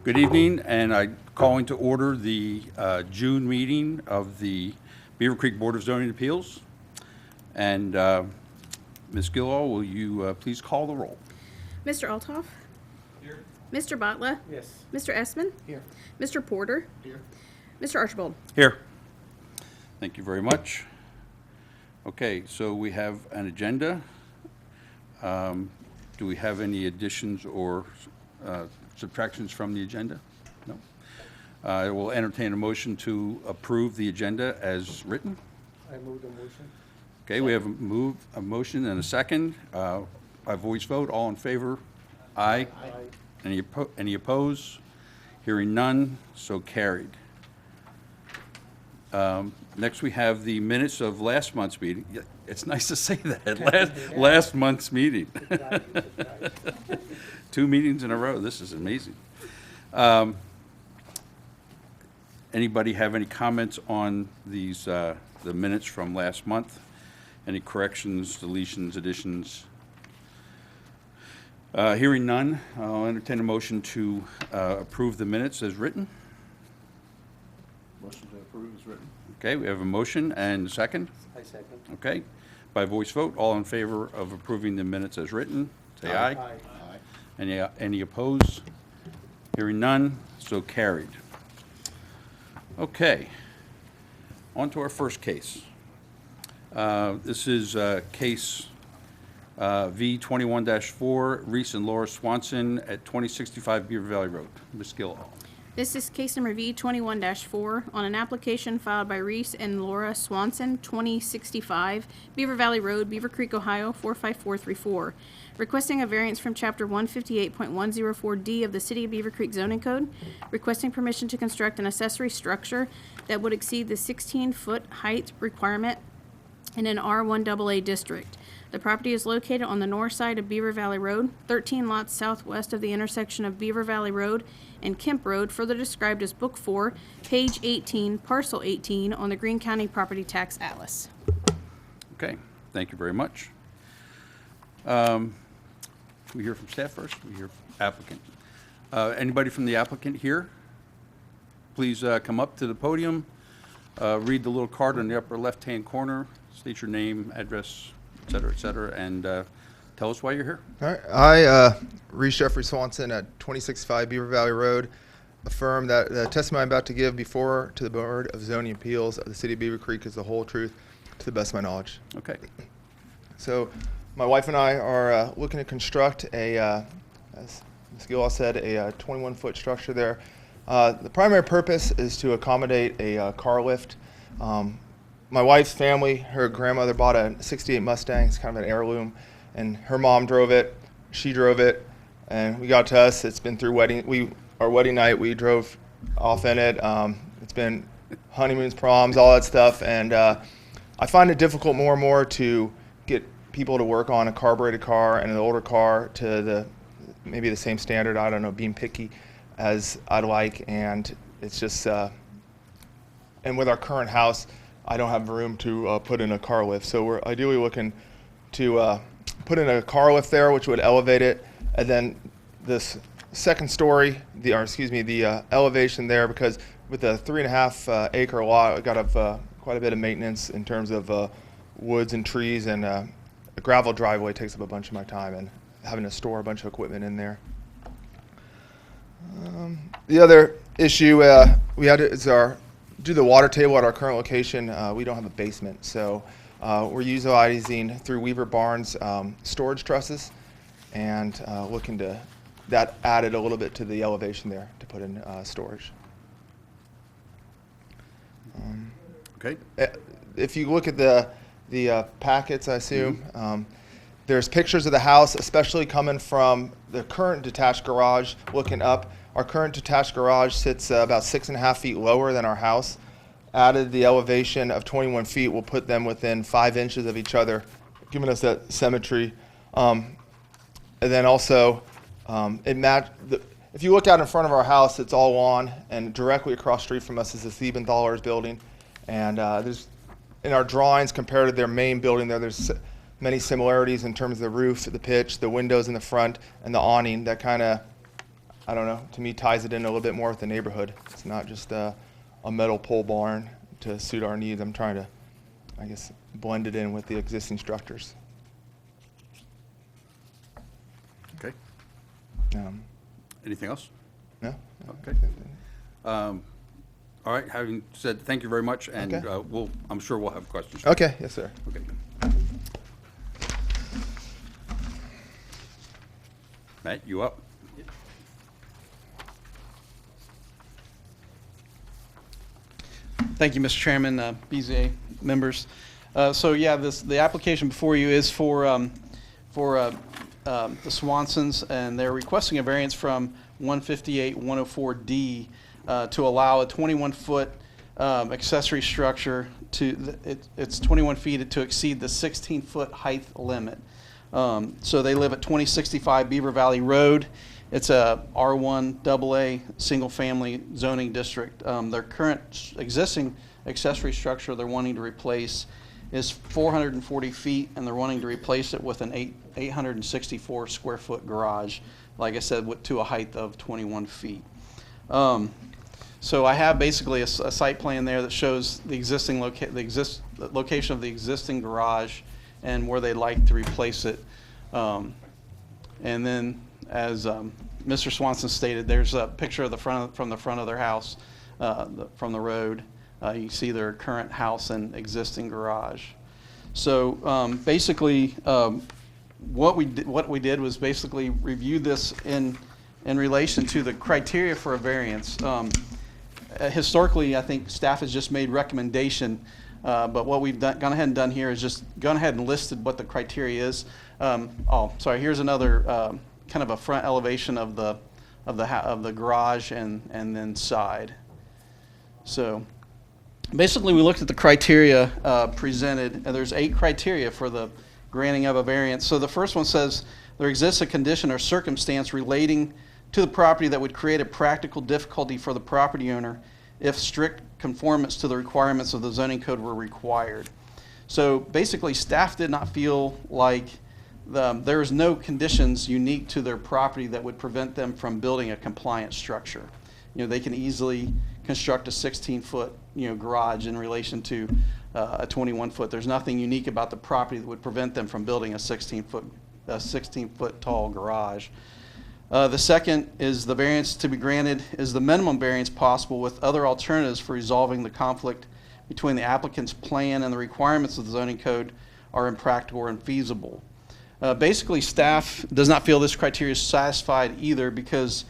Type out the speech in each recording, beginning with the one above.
Good evening, and I'm calling to order the June meeting of the Beavercreek Board of Zoning Appeals. And Ms. Gillall, will you please call the roll? Mr. Althoff? Here. Mr. Botla? Yes. Mr. Essman? Here. Mr. Porter? Here. Mr. Archibald? Here. Thank you very much. Okay, so we have an agenda. Do we have any additions or subtractions from the agenda? No. I will entertain a motion to approve the agenda as written. I move the motion. Okay, we have a motion and a second. By voice vote, all in favor? Aye. Aye. Any opposed? Hearing none, so carried. Next, we have the minutes of last month's meeting. Yeah, it's nice to say that, last month's meeting. 2 meetings in a row, this is amazing. Anybody have any comments on these, the minutes from last month? Any corrections, deletions, additions? Hearing none, I'll entertain a motion to approve the minutes as written. Motion to approve is written. Okay, we have a motion and a second. I second. Okay, by voice vote, all in favor of approving the minutes as written, say aye. Aye. Any opposed? Hearing none, so carried. Okay, on to our first case. This is case V21-4, Reese and Laura Swanson at 2065 Beaver Valley Road. Ms. Gillall. This is case number V21-4 on an application filed by Reese and Laura Swanson, 2065 Beaver Valley Road, Beavercreek, Ohio, 45434, requesting a variance from Chapter 158.104D of the City of Beavercreek zoning code, requesting permission to construct an accessory structure that would exceed the 16-foot height requirement in an R1AA district. The property is located on the north side of Beaver Valley Road, 13 lots southwest of the intersection of Beaver Valley Road and Kemp Road, further described as Book 4, page 18, parcel 18 on the Greene County Property Tax Atlas. Okay, thank you very much. We hear from staff first, we hear from applicant. Anybody from the applicant here? Please come up to the podium, read the little card on the upper left-hand corner, state your name, address, et cetera, and tell us why you're here. All right. I, Reese Jeffrey Swanson at 2065 Beaver Valley Road, affirm that the testimony I'm about to give before to the Board of Zoning Appeals of the City of Beavercreek is the whole truth to the best of my knowledge. Okay, So my wife and I are looking to construct a, as Ms. Gillall said, a 21-foot structure there. The primary purpose is to accommodate a car lift. My wife's family, her grandmother bought a 68 Mustang, it's kind of an heirloom, and her mom drove it, she drove it, and we got to us, it's been through our wedding night, we drove off in it, it's been honeymoons, proms, all that stuff, and I find it difficult more and more to get people to work on a carbureted car and an older car to maybe the same standard, I don't know, being picky as I'd like, and it's just, and with our current house, I don't have room to put in a car lift. So we're ideally looking to put in a car lift there, which would elevate it. And then this second story, the elevation there, because with a 3.5 acre lot, I got quite a bit of maintenance in terms of woods and trees, and a gravel driveway takes up a bunch of my time, and having to store a bunch of equipment in there. The other issue we had is due to the water table at our current location, we don't have a basement, so we're utilizing through Weaver Barnes storage trusses, and looking to that added a little bit to the elevation there to put in storage. okay, If you look at the packets, I assume there's pictures of the house, especially coming from the current detached garage looking up. Our current detached garage sits about 6.5 feet lower than our house. Added the elevation of 21 feet will put them within 5 inches of each other, giving us that symmetry. And then also, if you look out in front of our house, it's all lawn, and directly across the street from us is the Siebenthaler's building. And there's, in our drawings compared to their main building there's many similarities in terms of the roof, the pitch, the windows in the front, and the awning that kind of I don't know, to me ties it in a little bit more with the neighborhood. It's not just a metal pole barn to suit our needs. I'm trying to, I guess, blend it in with the existing structures. Okay. Um, Anything else? no? Okay. All right, having said, thank you very much, and Okay. I'm sure we'll have questions. Okay, yes, sir. Okay. Matt, you up? Thank you, Mr. Chairman, BZA members. So yeah, the application before you is for the Swansons, and they're requesting a variance from 158-104D to allow a 21-foot accessory structure it's 21 feet to exceed the 16-foot height limit. So they live at 2065 Beaver Valley Road. It's a R1 AA single-family zoning district. Their current existing accessory structure they're wanting to replace is 440 feet, and they're wanting to replace it with an 864 square foot garage, like I said, to a height of 21 feet. So I have basically a site plan there that shows the existing location of the existing garage and where they'd like to replace it. And then, as Mr. Swanson stated, there's a picture of from the front of their house, from the road. You can see their current house and existing garage. So basically, what we did was basically review this in relation to the criteria for a variance. Historically, I think staff has just made recommendation, but what we've gone ahead and done here is just gone ahead and listed what the criteria is. Here's another kind of a front elevation of the garage and then side. So basically, we looked at the criteria presented, and there's 8 criteria for the granting of a variance. So the first one says there exists a condition or circumstance relating to the property that would create a practical difficulty for the property owner if strict conformance to the requirements of the zoning code were required. So basically, staff did not feel like there is no conditions unique to their property that would prevent them from building a compliant structure. They can easily construct a 16-foot garage in relation to a 21-foot. There's nothing unique about the property that would prevent them from building a 16-foot tall garage. The second is the variance to be granted is the minimum variance possible with other alternatives for resolving the conflict between the applicant's plan and the requirements of the zoning code are impractical or infeasible. Basically, staff does not feel this criteria is satisfied either because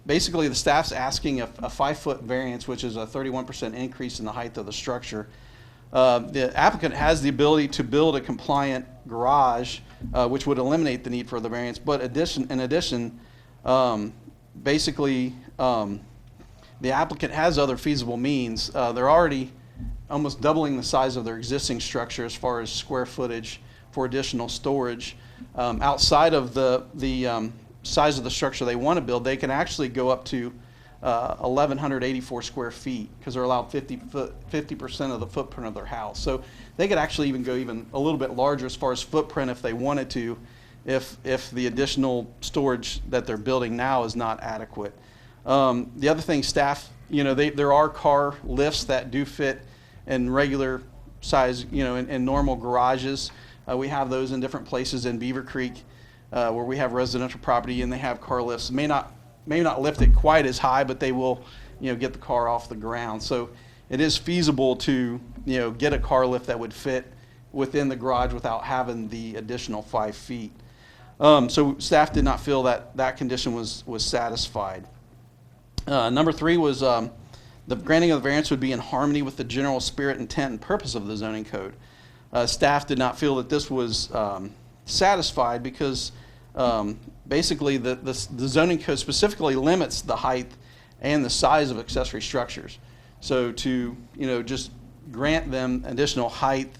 basically the staff's asking a 5-foot variance, which is a 31% increase in the height of the structure. The applicant has the ability to build a compliant garage, which would eliminate the need for the variance. But in addition, basically, the applicant has other feasible means. They're already almost doubling the size of their existing structure as far as square footage for additional storage. Outside of the size of the structure they want to build, they can actually go up to 1,184 square feet because they're allowed 50% of the footprint of their house. So they could actually even go a little bit larger as far as footprint if they wanted to, if the additional storage that they're building now is not adequate. The other thing, staff, there are car lifts that do fit in regular size, in normal garages. We have those in different places in Beavercreek where we have residential property and they have car lifts. May not lift it quite as high, but they will, get the car off the ground. So it is feasible to, get a car lift that would fit within the garage without having the additional 5 feet. So staff did not feel that condition was satisfied. Number 3 was the granting of the variance would be in harmony with the general spirit, intent, and purpose of the zoning code. Staff did not feel that this was satisfied because basically the zoning code specifically limits the height and the size of accessory structures. So to just grant them additional height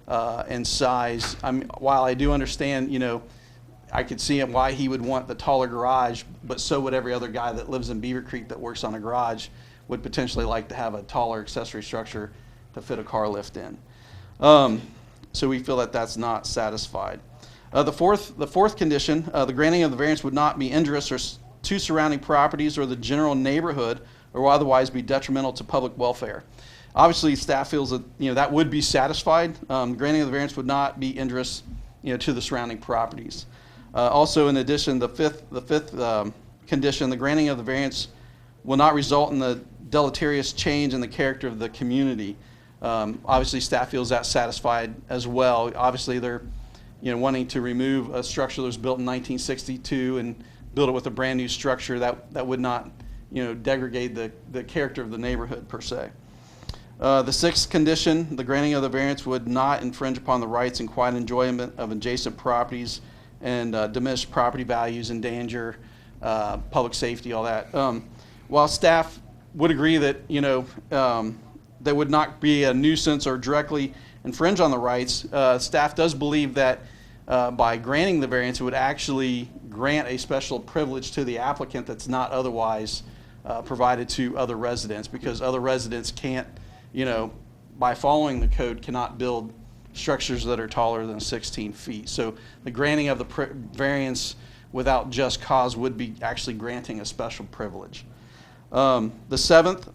and size, while I do understand I could see why he would want the taller garage, but so would every other guy that lives in Beavercreek that works on a garage would potentially like to have a taller accessory structure to fit a car lift in. So we feel that that's not satisfied. The fourth condition, the granting of the variance would not be injurious to surrounding properties or the general neighborhood or otherwise be detrimental to public welfare. Obviously, staff feels that, that would be satisfied. Granting of the variance would not be injurious, to the surrounding properties. Also, in addition, the fifth condition, the granting of the variance will not result in the deleterious change in the character of the community. Obviously, staff feels that satisfied as well. Obviously, they're wanting to remove a structure that was built in 1962 and build it with a brand new structure that would not degrade the character of the neighborhood per se. The sixth condition, the granting of the variance would not infringe upon the rights and quiet enjoyment of adjacent properties and diminish property values, endanger public safety, all that. While staff would agree that there would not be a nuisance or directly infringe on the rights, staff does believe that by granting the variance, it would actually grant a special privilege to the applicant that's not otherwise provided to other residents, because other residents can't, by following the code, cannot build structures that are taller than 16 feet. So the granting of the variance without just cause would be actually granting a special privilege. The seventh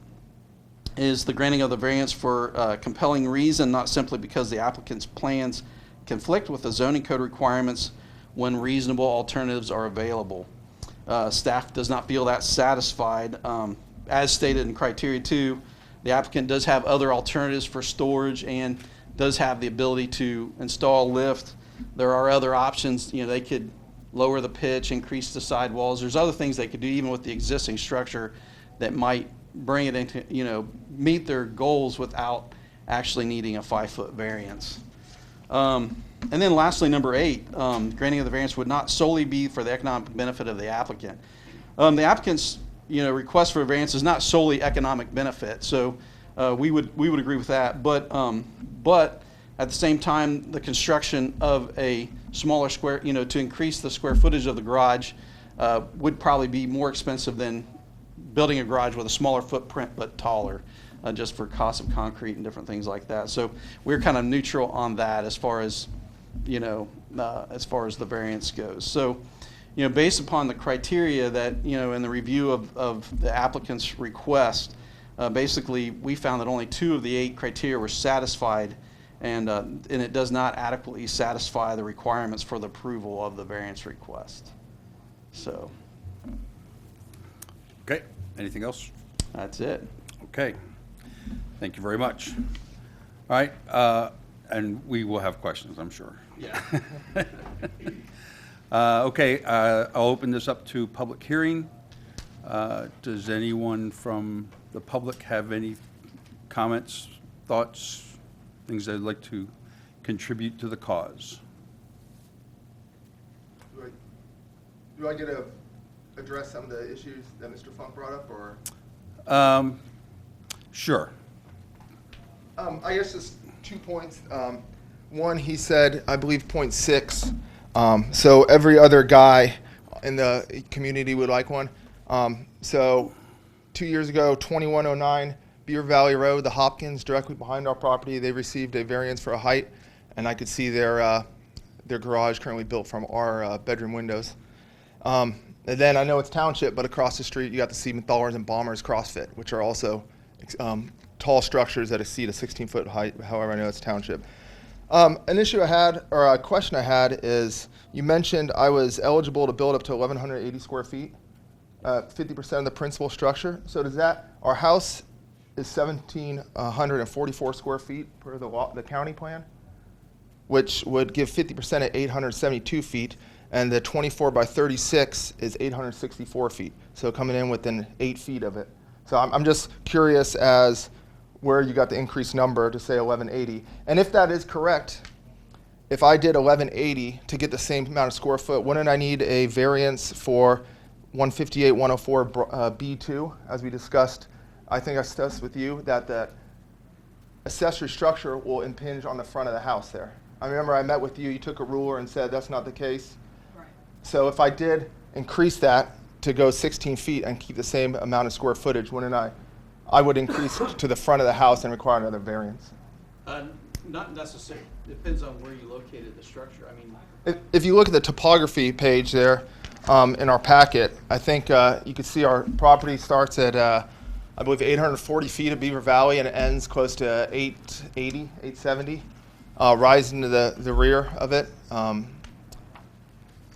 is the granting of the variance for compelling reason, not simply because the applicant's plans conflict with the zoning code requirements when reasonable alternatives are available. Staff does not feel that satisfied. As stated in criteria 2, the applicant does have other alternatives for storage and does have the ability to install a lift. There are other options. They could lower the pitch, increase the sidewalls. There's other things they could do even with the existing structure that might bring it into, meet their goals without actually needing a 5-foot variance. And then lastly, number 8, granting of the variance would not solely be for the economic benefit of the applicant. The applicant's request for a variance is not solely economic benefit, so we would agree with that. But at the same time, the construction of a smaller square, to increase the square footage of the garage, would probably be more expensive than building a garage with a smaller footprint but taller, just for cost of concrete and different things like that. So we're kind of neutral on that as far as the variance goes. So, based upon the criteria that, in the review of the applicant's request, basically we found that only 2 of the 8 criteria were satisfied, and it does not adequately satisfy the requirements for the approval of the variance request. So. Okay, anything else? That's it. Okay, thank you very much. All right, and we will have questions, I'm sure. Yeah. Okay, I'll open this up to public hearing. Does anyone from the public have any comments, thoughts, things they'd like to contribute to the cause? Do I get to address some of the issues that Mr. Funk brought up, or? Sure. I guess just 2 points. One, he said, I believe, point 6. So every other guy in the community would like one. So 2 years ago, 2109 Beaver Valley Road, the Hopkins, directly behind our property, they received a variance for a height, and I could see their garage currently built from our bedroom windows. And then I know it's township, but across the street you got the Siementhalers and Bombers CrossFit, which are also tall structures that exceed a 16-foot height. However, I know it's township. An issue I had, or a question I had, is you mentioned I was eligible to build up to 1,180 square feet, 50% of the principal structure. So does that, our house is 1,744 square feet per the county plan, which would give 50% at 872 feet, and the 24 by 36 is 864 feet. So coming in within 8 feet of it. So I'm just curious as where you got the increased number to say 1180. And if that is correct, if I did 1180 to get the same amount of square foot, wouldn't I need a variance for 158, 104 B2, as we discussed? I think I discussed with you that the accessory structure will impinge on the front of the house there. I remember I met with you, you took a ruler and said that's not the case. Right. So if I did increase that to go 16 feet and keep the same amount of square footage, wouldn't I would increase to the front of the house and require another variance? Not necessarily. Depends on where you located the structure. I mean, if you look at the topography page there, in our packet. I think you can see our property starts at, I believe, 840 feet of Beaver Valley, and it ends close to 880, 870, rising to the rear of it.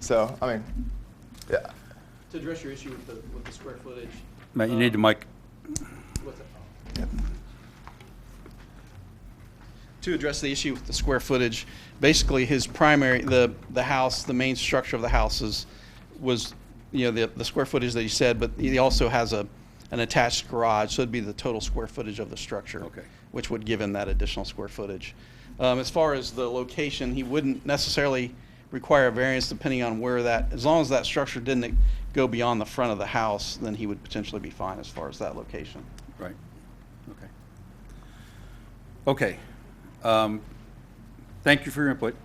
So, I mean, yeah. To address your issue with the square footage. Matt, you need the mic. What's that? Yep. To address the issue with the square footage, basically his primary, the house, the main structure of the house was, you know, the square footage that you said, but he also has an attached garage, so it'd be the total square footage of the structure. Okay. Which would give him that additional square footage. As far as the location, he wouldn't necessarily require a variance depending on where that, as long as that structure didn't go beyond the front of the house, then he would potentially be fine as far as that location. Right. Okay. Okay. Thank you for your input.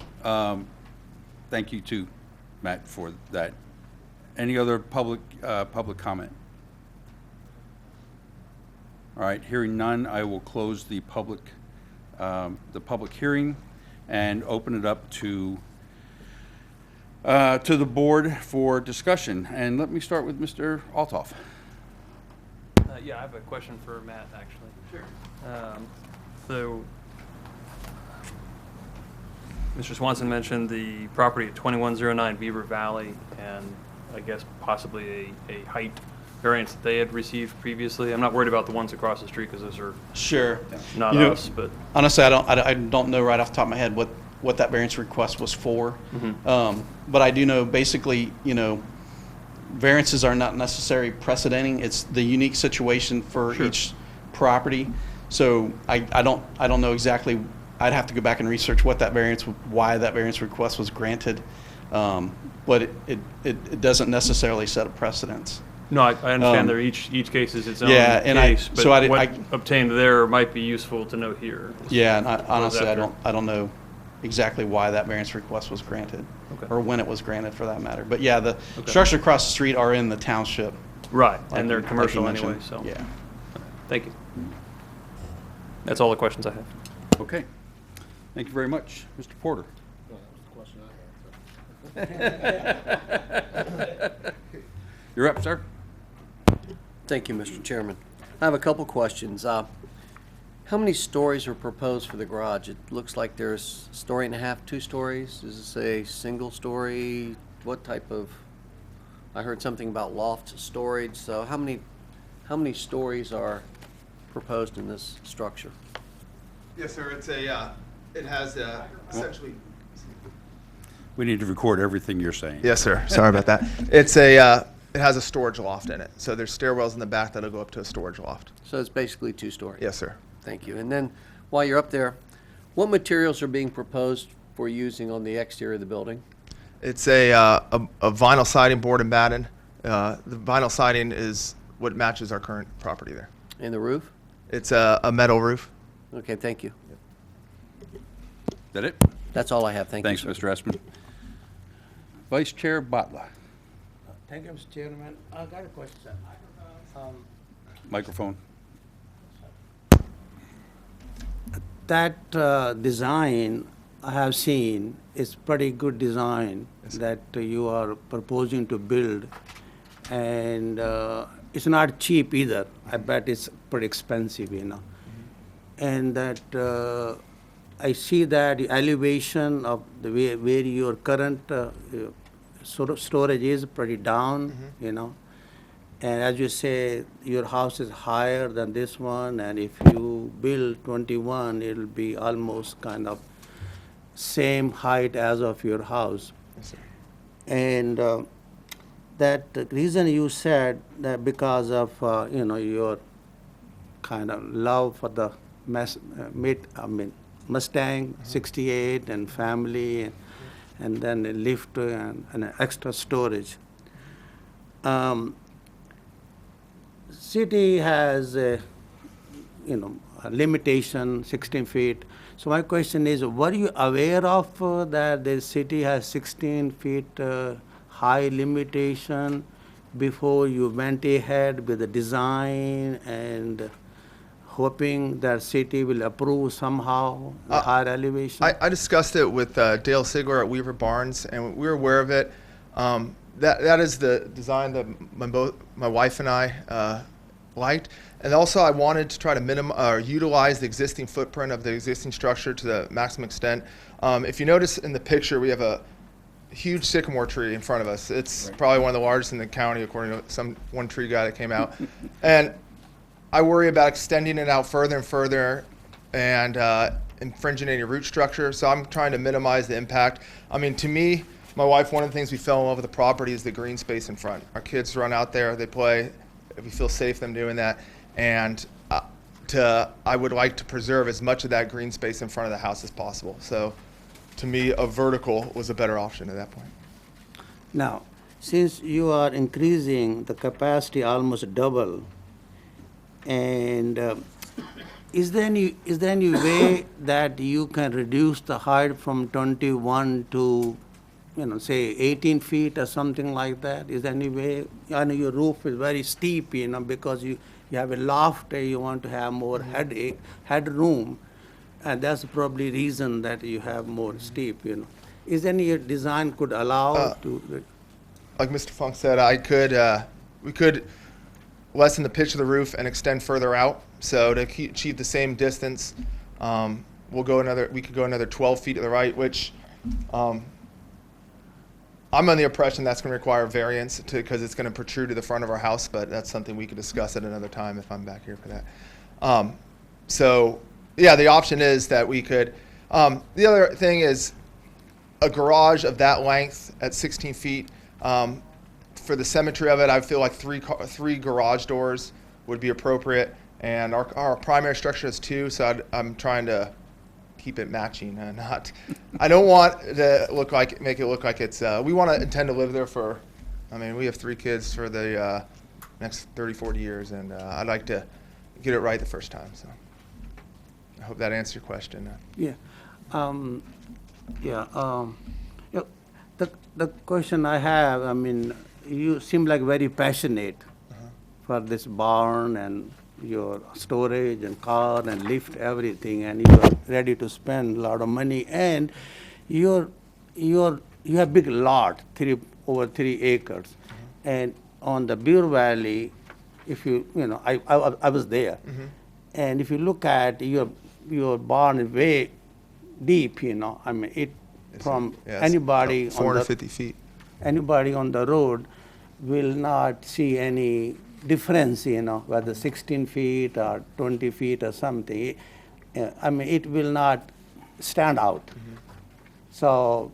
Thank you too, Matt, for that. Any other public comment? All right, hearing none, I will close the public hearing and open it up to the board for discussion. And let me start with Mr. Altoff. Yeah, I have a question for Matt, actually. Sure. So, Mr. Swanson mentioned the property at 2109 Beaver Valley, and I guess possibly a height variance that they had received previously. I'm not worried about the ones across the street because those are Sure. not You know, us, but honestly, I don't know right off the top of my head what that variance request was for. But I do know basically, you know, variances are not necessarily precedenting. It's the unique situation for Sure. each property. So I don't know exactly. I'd have to go back and research why that variance request was granted. But it doesn't necessarily set a precedence. no, I understand there each case is its own Yeah, and case, but so I what obtained there might be useful to know here. Yeah, and honestly, after. I don't know exactly why that variance request was granted, Okay. or when it was granted for that matter. But yeah, the structures across the street are in the township. Right, like and they're you commercial mentioned. anyway, so. Yeah. Thank you. That's all the questions I have. Okay. Thank you very much. Mr. Porter. Well, that was the question I had. You're up, sir. Thank you, Mr. Chairman. I have a couple questions. How many stories are proposed for the garage? It looks like there's a story and a half, 2 stories. Is this a single story? What type of, I heard something about loft storage, so how many stories are proposed in this structure? Yes, sir. It's it has essentially. We need to record everything you're saying. Yes, sir. Sorry about that. It has a storage loft in it. So there's stairwells in the back that'll go up to a storage loft. So it's basically 2 stories? Yes, sir. Thank you. And then, while you're up there, what materials are being proposed for using on the exterior of the building? It's a vinyl siding board and batten. The vinyl siding is what matches our current property there. And the roof? It's a metal roof. Okay, thank you. Is that it? That's all I have. Thank Thanks, you, sir. Mr. Espin. Vice Chair Butler. Thank you, Mr. Chairman. I got a question. Microphone. That design I have seen is pretty good design that you are proposing to build, and it's not cheap either. I bet it's pretty expensive, you know. And that I see that the elevation of the where your current sort of storage is pretty down, you know. And as you say, your house is higher than this one, and if you build 21, it'll be almost kind of same height as of your house. Yes, sir. And that reason you said that because of you know, your kind of love for the Mustang 68 and family, and then a lift and extra storage. City has a, you know, a limitation 16 feet. So my question is, were you aware of that the city has 16 feet high limitation before you went ahead with the design and hoping that city will approve somehow a higher elevation? I discussed it with Dale Sigler at Weaver Barnes, and we were aware of it. that is the design that my wife and I liked. And also I wanted to try to utilize the existing footprint of the existing structure to the maximum extent. If you notice in the picture, we have a huge sycamore tree in front of us. It's probably one of the largest in the county, according to one tree guy that came out. And I worry about extending it out further and further and infringing any root structure. So I'm trying to minimize the impact. I mean, to me, my wife, one of the things we fell in love with the property is the green space in front. Our kids run out there, they play. We feel safe them doing that. And I would like to preserve as much of that green space in front of the house as possible. So to me, a vertical was a better option at that point. Now, since you are increasing the capacity almost double, and is there any way that you can reduce the height from 21 to, say 18 feet or something like that? Is there any way? I know your roof is very steep, because you have a loft, you want to have more headroom, and that's probably reason that you have more steep. Is there any design could allow to? Like Mr. Funk said, we could lessen the pitch of the roof and extend further out. So to achieve the same distance, we could go another 12 feet to the right, which I'm on the impression that's going to require variance because it's going to protrude to the front of our house, but that's something we could discuss at another time if I'm back here for that. So yeah, the option is that we could. The other thing is a garage of that length at 16 feet. For the symmetry of it, I feel like three garage doors would be appropriate, and our primary structure is 2, so I'm trying to keep it matching and not. I don't want to make it look like it's. We want to intend to live there for. I mean, we have 3 kids for the next 30, 40 years, and I'd like to get it right the first time. So I hope that answers your question. Yeah. The question I have, I mean, you seem like very passionate for this barn and your storage and car and lift, everything, and you are ready to spend a lot of money. And you have big lot, over 3 acres, and on the Beaver Valley, if I was there, and if you look at your barn is way deep, I mean it. From anybody about 450 feet. Anybody on the road will not see any difference, whether 16 feet or 20 feet or something. I mean, it will not stand out. So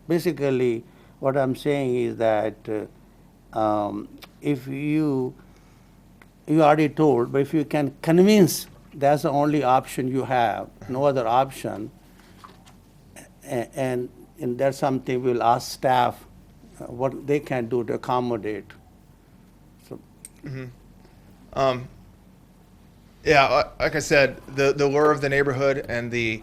basically, what I'm saying is that if you already told, but if you can convince that's the only option you have, no other option. And that's something we'll ask staff what they can do to accommodate. So. Yeah, like I said, the lure of the neighborhood and the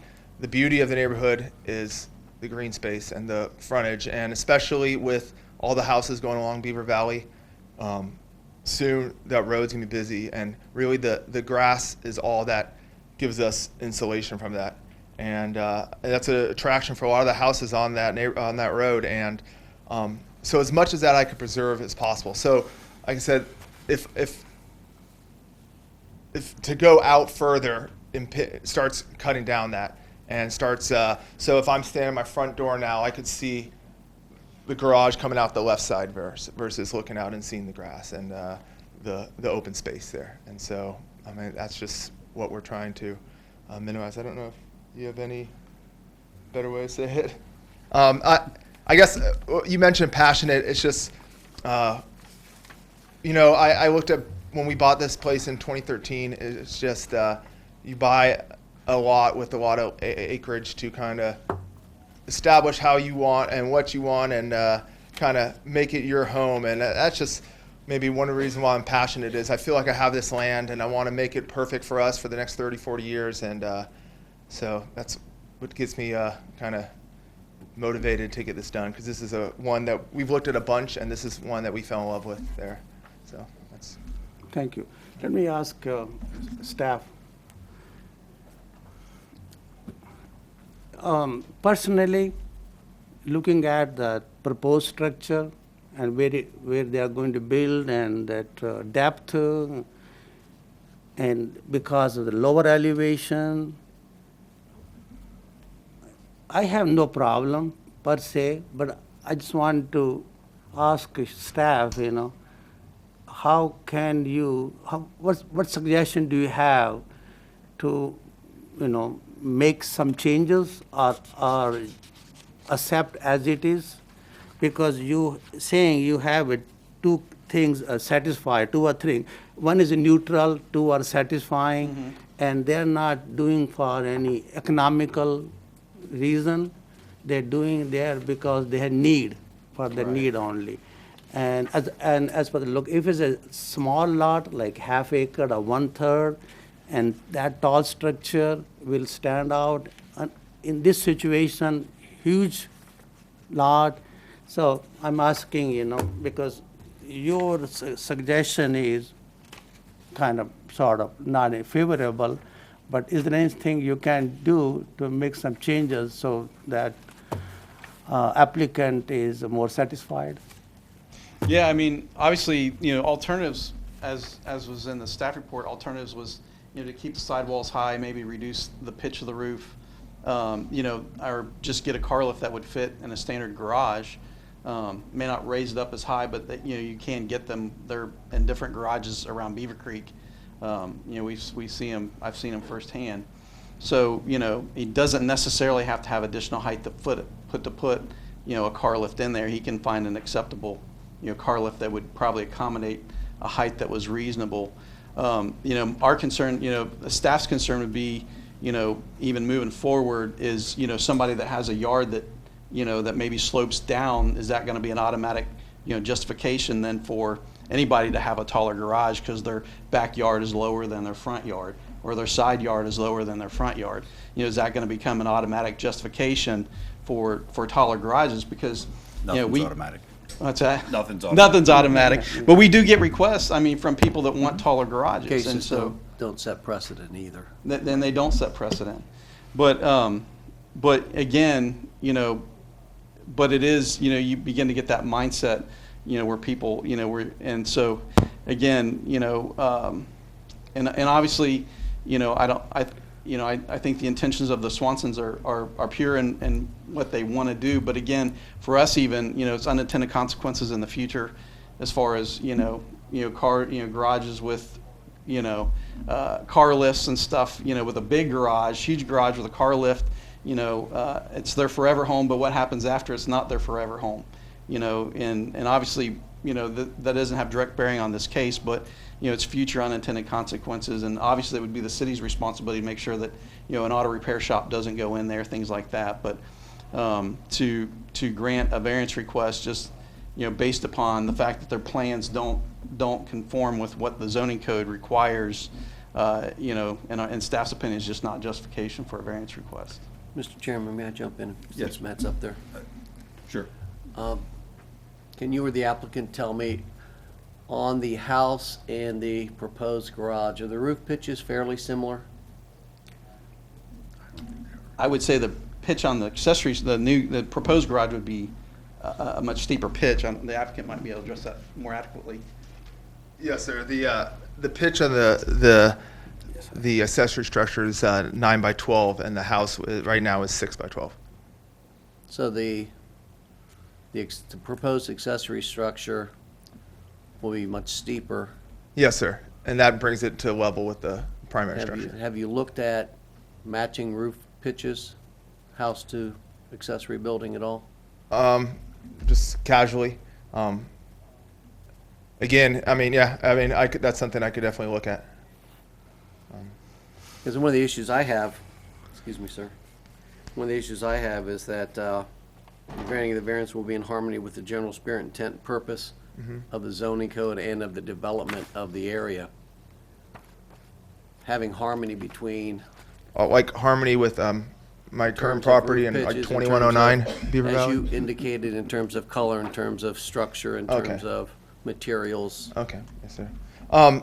beauty of the neighborhood is the green space and the frontage, and especially with all the houses going along Beaver Valley, soon that road's gonna be busy, and really the grass is all that gives us insulation from that. And that's an attraction for a lot of the houses on that road. And so as much as that I could preserve as possible. So like I said, if to go out further, starts cutting down that and starts, so if I'm standing at my front door now, I could see the garage coming out the left side versus looking out and seeing the grass and the open space there. And so, I mean, that's just what we're trying to minimize. I don't know if you have any better way to say it? I guess you mentioned passionate. It's just, I looked at when we bought this place in 2013. It's just you buy a lot with a lot of acreage to kind of establish how you want and what you want and kind of make it your home. And that's just maybe one of the reasons why I'm passionate is I feel like I have this land and I want to make it perfect for us for the next 30, 40 years. And so that's what gets me kind of motivated to get this done, because this is one that we've looked at a bunch, and this is one that we fell in love with there. So that's. Thank you. Let me ask staff. Personally, looking at the proposed structure and where they are going to build, and that depth, and because of the lower elevation, I have no problem per se, but I just want to ask staff, how can you, what suggestion do you have to, make some changes or accept as it is? Because you saying you have it, two things are satisfied, two or three. One is neutral, two are satisfying, and they're not doing for any economical reason. They're doing there because they have need, for the need only. And as for the look, if it's a small lot, like half acre or 1/3, and that tall structure will stand out. And in this situation, huge lot. So I'm asking, because your suggestion is kind of, sort of not favorable, but is there anything you can do to make some changes so that applicant is more satisfied? Yeah, I mean, obviously, alternatives, as was in the staff report, alternatives was, to keep the sidewalls high, maybe reduce the pitch of the roof, or just get a car lift that would fit in a standard garage. May not raise it up as high, but you can get them. They're in different garages around Beavercreek. We see them. I've seen them firsthand. So he doesn't necessarily have to have additional height to put a car lift in there. He can find an acceptable car lift that would probably accommodate a height that was reasonable. Our concern, the staff's concern would be, even moving forward is, somebody that has a yard that, that maybe slopes down, is that going to be an automatic, justification then for anybody to have a taller garage because their backyard is lower than their front yard, or their side yard is lower than their front yard? Is that going to become an automatic justification for taller garages? Because, Nothing's automatic. What's that? Nothing's automatic. Nothing's automatic. But we do get requests, from people that want taller garages. And Cases so don't set precedent either. then they don't set precedent. But again, but it is, you begin to get that mindset, where people, and so again, and obviously, I think the intentions of the Swansons are pure in what they want to do. But again, for us, even, it's unintended consequences in the future, as far as garages with car lifts and stuff. With a big garage, huge garage with a car lift, it's their forever home. But what happens after? It's not their forever home. And obviously, that doesn't have direct bearing on this case, but it's future unintended consequences, and obviously it would be the city's responsibility to make sure that an auto repair shop doesn't go in there, things like that. But to grant a variance request just based upon the fact that their plans don't conform with what the zoning code requires, in staff's opinion, is just not justification for a variance request. Mr. Chairman, may I jump in? Yes. Since Matt's up there. Sure. Can you or the applicant tell me, on the house and the proposed garage, are the roof pitches fairly similar? I would say the pitch on the accessories, the proposed garage would be a much steeper pitch. The applicant might be able to address that more adequately. Yes, sir. The pitch on the accessory structure is 9 by 12, and the house right now is 6 by 12. So the proposed accessory structure will be much steeper. Yes, sir. And that brings it to level with the primary structure. Have you looked at matching roof pitches, house to accessory building at all? Just casually. Again, that's something I could definitely look at. Because one of the issues I have, excuse me, sir, one of the issues I have is that granting the variance will be in harmony with the general spirit, intent, and purpose of the zoning code and of the development of the area. Having harmony between Like harmony with my current property and like 2109 Beaver Valley? as you indicated, in terms of color, in terms of structure, in Okay. terms of materials. Okay, yes, sir.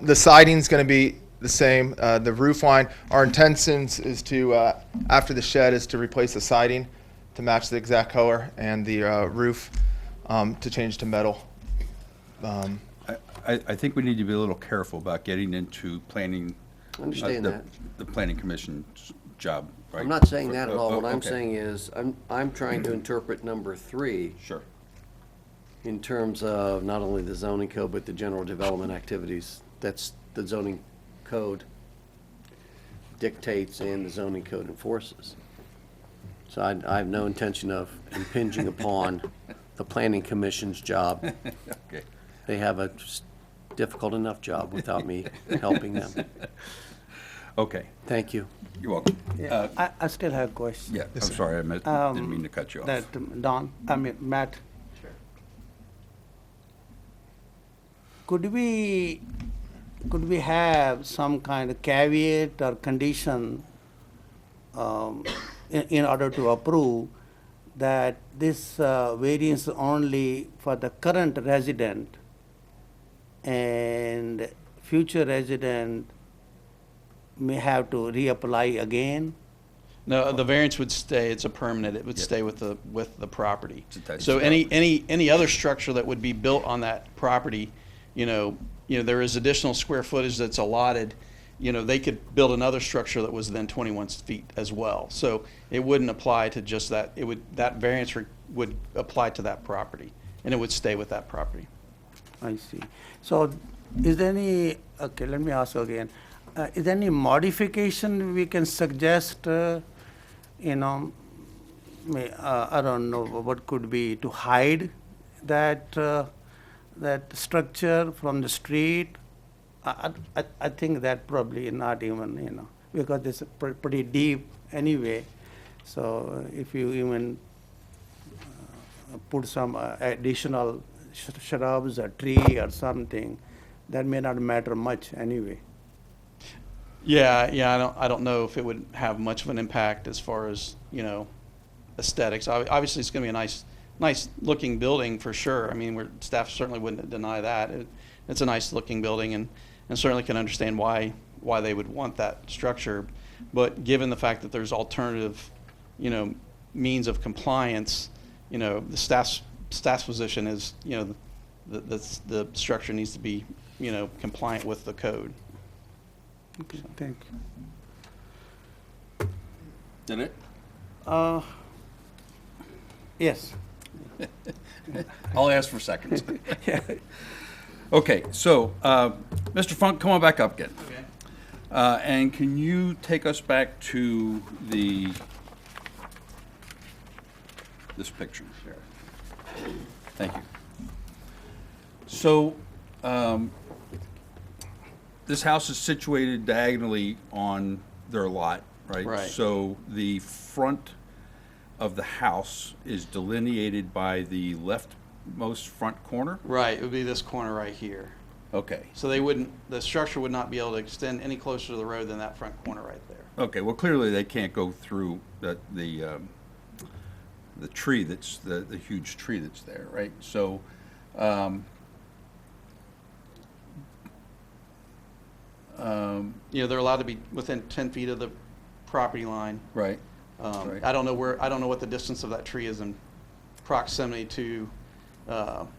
The siding's going to be the same. The roof line, our intentions is to, after the shed, is to replace the siding to match the exact color, and the roof to change to metal I think we need to be a little careful about getting into planning. Understand that. The planning commission's job, right? I'm not saying that at all. What I'm Okay. saying is, I'm trying to interpret number 3 Sure. in terms of not only the zoning code, but the general development activities. That's the zoning code dictates and the zoning code enforces. So I have no intention of impinging upon the planning commission's job. Okay. They have a difficult enough job without me helping them. Okay, Thank you. you're welcome. Yeah, I still have a question. Yeah, I'm sorry, I didn't mean to cut you off. That, Matt. Could we have some kind of caveat or condition in order to approve that this variance only for the current resident and future resident may have to reapply again? No, the variance would stay, it's a permanent, it would Yep. stay with the property. It's attached So to any other structure that would be built on that property, there is additional square footage that's allotted, they could build another structure that was then 21 feet as well. So it wouldn't apply to just that, that variance would apply to that property, and it would stay with that property. I see. So is there any, okay, let me ask again. Is there any modification we can suggest, I don't know, what could be to hide that, that structure from the street? I think that probably not even, because it's pretty deep anyway. So if you even put some additional shrubs or tree or something, that may not matter much anyway. Yeah, I don't know if it would have much of an impact as far as, aesthetics. Obviously, it's gonna be a nice looking building for sure. I mean, staff certainly wouldn't deny that. It's a nice looking building and certainly can understand why they would want that structure. But given the fact that there's alternative, means of compliance, the staff's position is, the structure needs to be, compliant with the code. Okay, thank you. Did it? Yes. I'll ask for seconds. Okay, so, Mr. Funk, come on back up again. Okay. And can you take us back to this picture? Sure. Thank you. So, this house is situated diagonally on their lot, right? Right. So the front of the house is delineated by the leftmost front corner? Right, it would be this corner right here. Okay. So the structure would not be able to extend any closer to the road than that front corner right there. Okay, well, clearly they can't go through the tree that's, the huge tree that's there, right? So, They're allowed to be within 10 feet of the property line. right, Right. I don't know what the distance of that tree is in proximity to,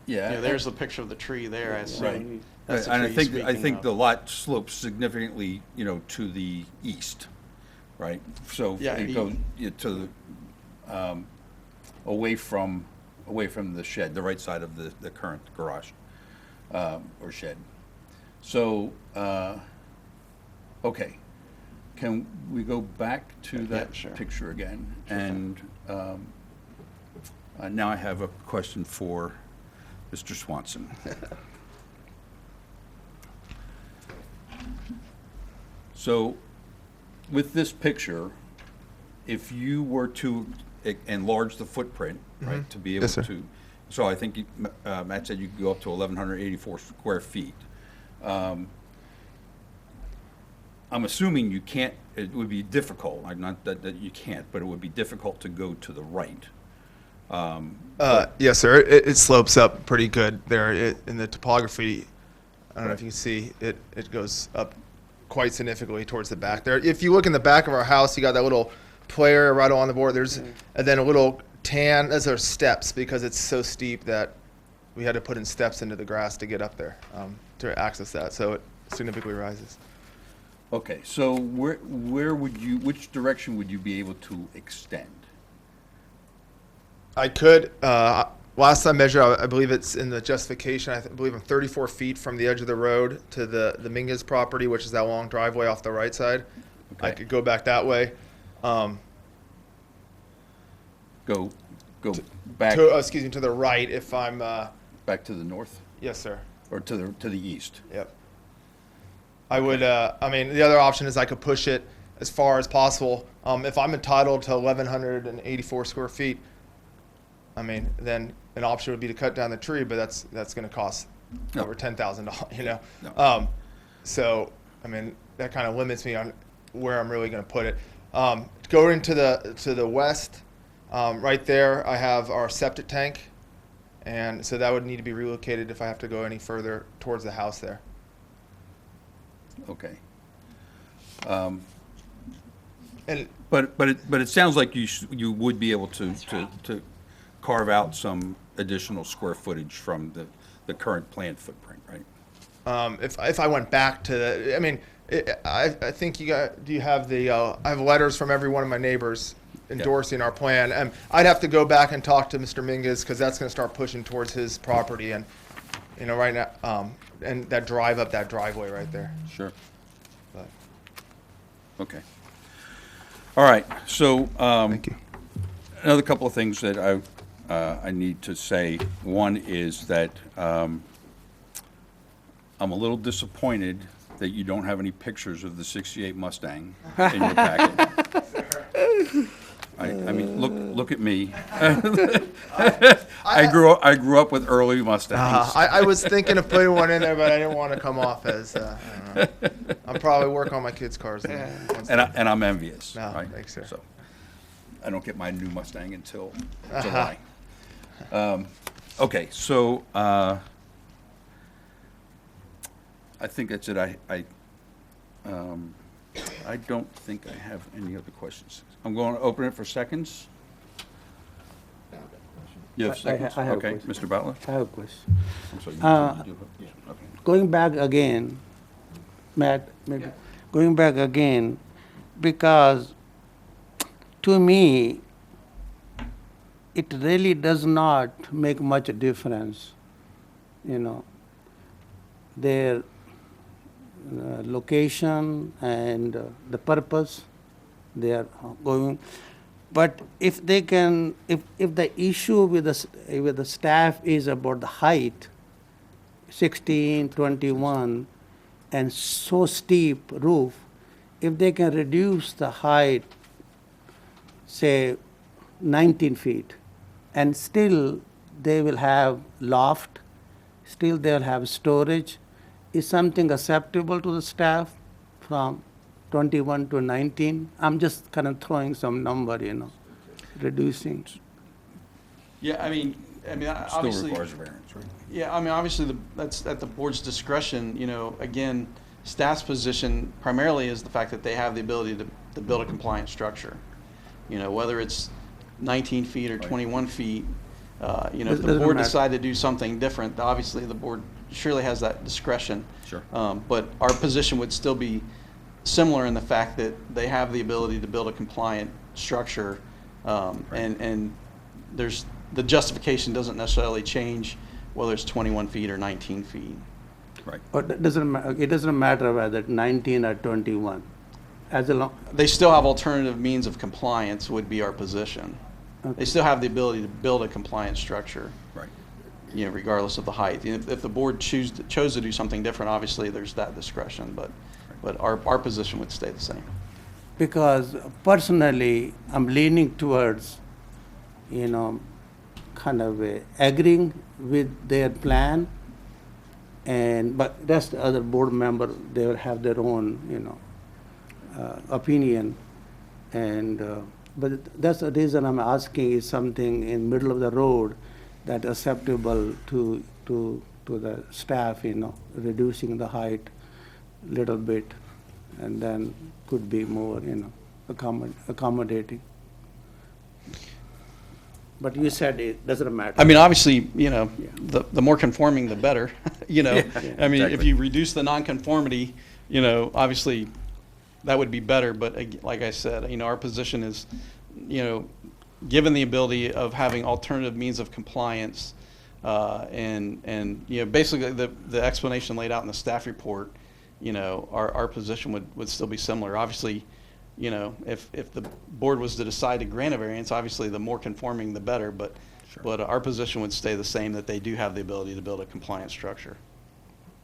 Yeah, there's the picture of the tree there, I assume. right. That's the And I tree think, you're I speaking think of. the lot slopes significantly, to the east, right? So Yeah, it goes to the, away from the shed, the right side of the current garage, or shed. So, okay, can we go back to Yeah, that sure. picture again? Sure And now I have a question for Mr. Swanson. So, with this picture, if you were to enlarge the footprint, right, to be able Yes, sir. to, so I think Matt said you could go up to 1,184 square feet. I'm assuming you can't, it would be difficult, not that you can't, but it would be difficult to go to the right. Yes, sir. It slopes up pretty good there in the topography. I don't know if you can see it. It goes up quite significantly towards the back there. If you look in the back of our house, you got that little player right along the board. There's and then a little tan. Those are steps because it's so steep that we had to put in steps into the grass to get up there, to access that, so it significantly rises. Okay, so where would you, which direction would you be able to extend? I could, last I measured, I believe it's in the justification, believe I'm 34 feet from the edge of the road to the Mingus property, which is that long driveway off the right side. I Okay. could go back that way. Go back, Excuse me, to the right if I'm, back to the north, yes, sir. or to the east? Yep. I would, I mean, the other option is I could push it as far as possible. If I'm entitled to 1,184 square feet, I mean, then an option would be to cut down the tree, but that's going to cost No. over $10,000, you know? No. So, I mean, that kind of limits me on where I'm really going to put it. Going to the west, right there, I have our septic tank. And so that would need to be relocated if I have to go any further towards the house there. Okay. And But it sounds like you would be able to carve out some additional square footage from the current plant footprint, right? if I went back to the, I mean, I think do you have I have letters from every one of my neighbors endorsing our plan. And I'd have to go back and talk to Mr. Mingus because that's going to start pushing towards his property and, you know, right now, and that drive up that driveway right there. Sure. But, Okay. All right, so, thank you. another couple of things that I need to say. One is that, I'm a little disappointed that you don't have any pictures of the '68 Mustang in your packet. I mean, look at me. I grew up with early Mustangs. I was thinking of putting one in there, but I didn't want to come off as, I don't know. I'll probably work on my kids' cars. Once And I'm envious, No, right? thanks, sir. So, I don't get my new Mustang until July. Okay, so, I think that's it. I don't think I have any other questions. I'm going to open it for seconds. You have seconds? I have a Okay, question. Mr. Butler? I have a question. I'm sorry, you do have- yeah, okay. Going back again, Matt, maybe, going back again, because to me, it really does not make much difference, you know, their location and the purpose they are going. But if they can, if the issue with the staff is about the height, 16, 21, and so steep roof, if they can reduce the height, say 19 feet, and still they will have loft, still they'll have storage, is something acceptable to the staff from 21 to 19? I'm just kind of throwing some number, you know, reducing. Yeah, I mean, Still obviously. requires a variance, right? Yeah, I mean, obviously, that's at the board's discretion, you know, again, staff's position primarily is the fact that they have the ability to build a compliant structure. You know, whether it's 19 feet or 21 feet, you know, if the Doesn't board matter. decided to do something different, obviously, the board surely has that discretion. Sure. But our position would still be similar in the fact that they have the ability to build a compliant structure, and there's, the justification doesn't necessarily change whether it's 21 feet or 19 feet. Right. But it doesn't matter whether it's 19 or 21, as long, They still have alternative means of compliance would be our position. They still have the ability to build a compliant structure, Right. you know, regardless of the height. If the board chose to do something different, obviously, there's that discretion, but our position would stay the same. because personally, I'm leaning towards, you know, kind of agreeing with their plan, but rest the other board member, they will have their own, you know, opinion. And, but that's the reason I'm asking, is something in middle of the road that acceptable to the staff, you know, reducing the height little bit, and then could be more, you know, accommodating. But you said it doesn't matter. I mean, obviously, you know, the more conforming, the better, you know? I mean, if exactly. you reduce the nonconformity, you know, obviously, that would be better, but like I said, you know, our position is, you know, given the ability of having alternative means of compliance, and, you know, basically the explanation laid out in the staff report, you know, our position would still be similar. Obviously, you know, if the board was to decide to grant a variance, obviously the more conforming the better, but our position would stay the same, that they do have the ability to build a compliant structure.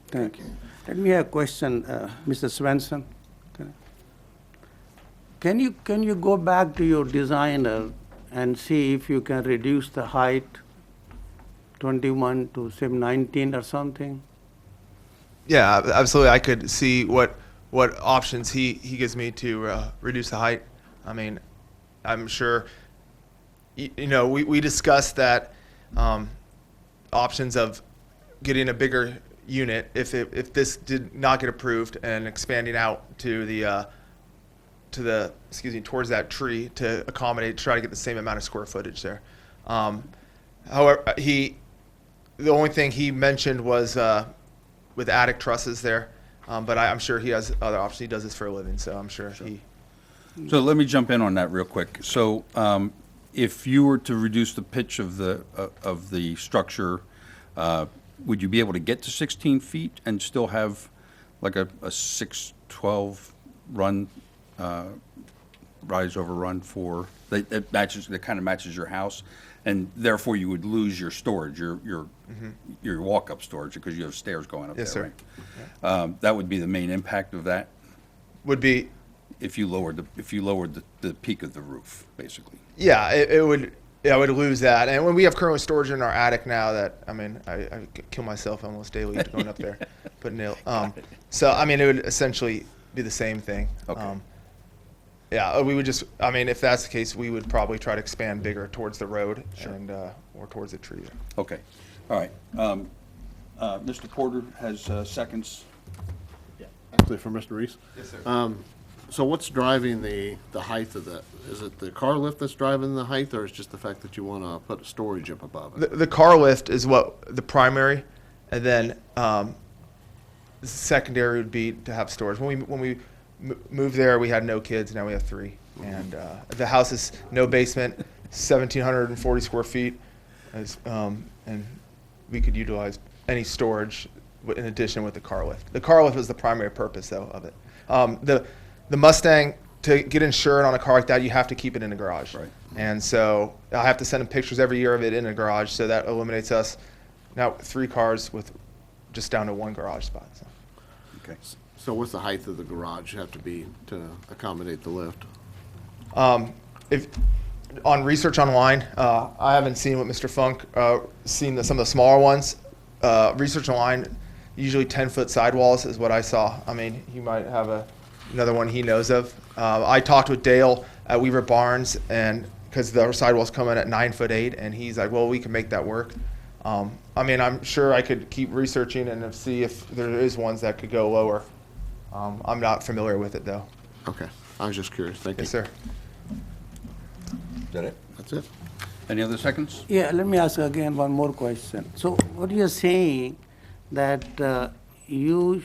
Thank you. Let me have a question, Mr. Swenson. Can you go back to your designer and see if you can reduce the height 21 to say 19 or something? Yeah, absolutely. I could see what options he gives me to reduce the height. I mean, I'm sure, you know, we discussed that options of getting a bigger unit if this did not get approved and expanding out to the towards that tree to accommodate, try to get the same amount of square footage there. However, the only thing he mentioned was with attic trusses there, but I'm sure he has other options. He does this for a living, so I'm sure he. So let me jump in on that real quick. So if you were to reduce the pitch of the structure, would you be able to get to 16 feet and still have like a 612 run, rise over run for, that kind of matches your house? And therefore you would lose your storage, your walk-up storage, because you have stairs going up there, Yes, sir. right? That would be the main impact of that, Would be, if you lowered the peak of the roof, basically. yeah, it would. Yeah, I would lose that. And when we have currently storage in our attic now, that I mean, I kill myself almost daily going up there, putting nail. So I mean, it would essentially be the same thing. Okay. Yeah, we would just. I mean, if that's the case, we would probably try to expand bigger towards the road and or towards the tree. Okay, all right. Mr. Porter has seconds. Actually, for Mr. Reese. Yes, sir. So what's driving the height of that? Is it the car lift that's driving the height, or is it just the fact that you want to put a storage up above it? The car lift is what the primary, and then the secondary would be to have storage. When we moved there, we had no kids. Now we have 3, and the house is no basement, 1,740 square feet, and we could utilize any storage in addition with the car lift. The car lift was the primary purpose, though, of it. The Mustang, to get insured on a car like that, you have to keep it in the garage. Right. And so I have to send them pictures every year of it in the garage, so that eliminates us now 3 cars with just down to 1 garage spot. So. Okay. So what's the height of the garage have to be to accommodate the lift? If on research online, I haven't seen what Mr. Funk seen some of the smaller ones. Research online, usually 10-foot sidewalls is what I saw. I mean, he might have another one he knows of. I talked with Dale at Weaver Barnes, and because the sidewalls come in at 9'8", and he's like, well, we can make that work. I mean, I'm sure I could keep researching and see if there is ones that could go lower. I'm not familiar with it, though. Okay, I was just curious. Thank you. Yes, sir. Is that it? That's it. Any other seconds? Yeah, let me ask again one more question. So what you're saying that you'll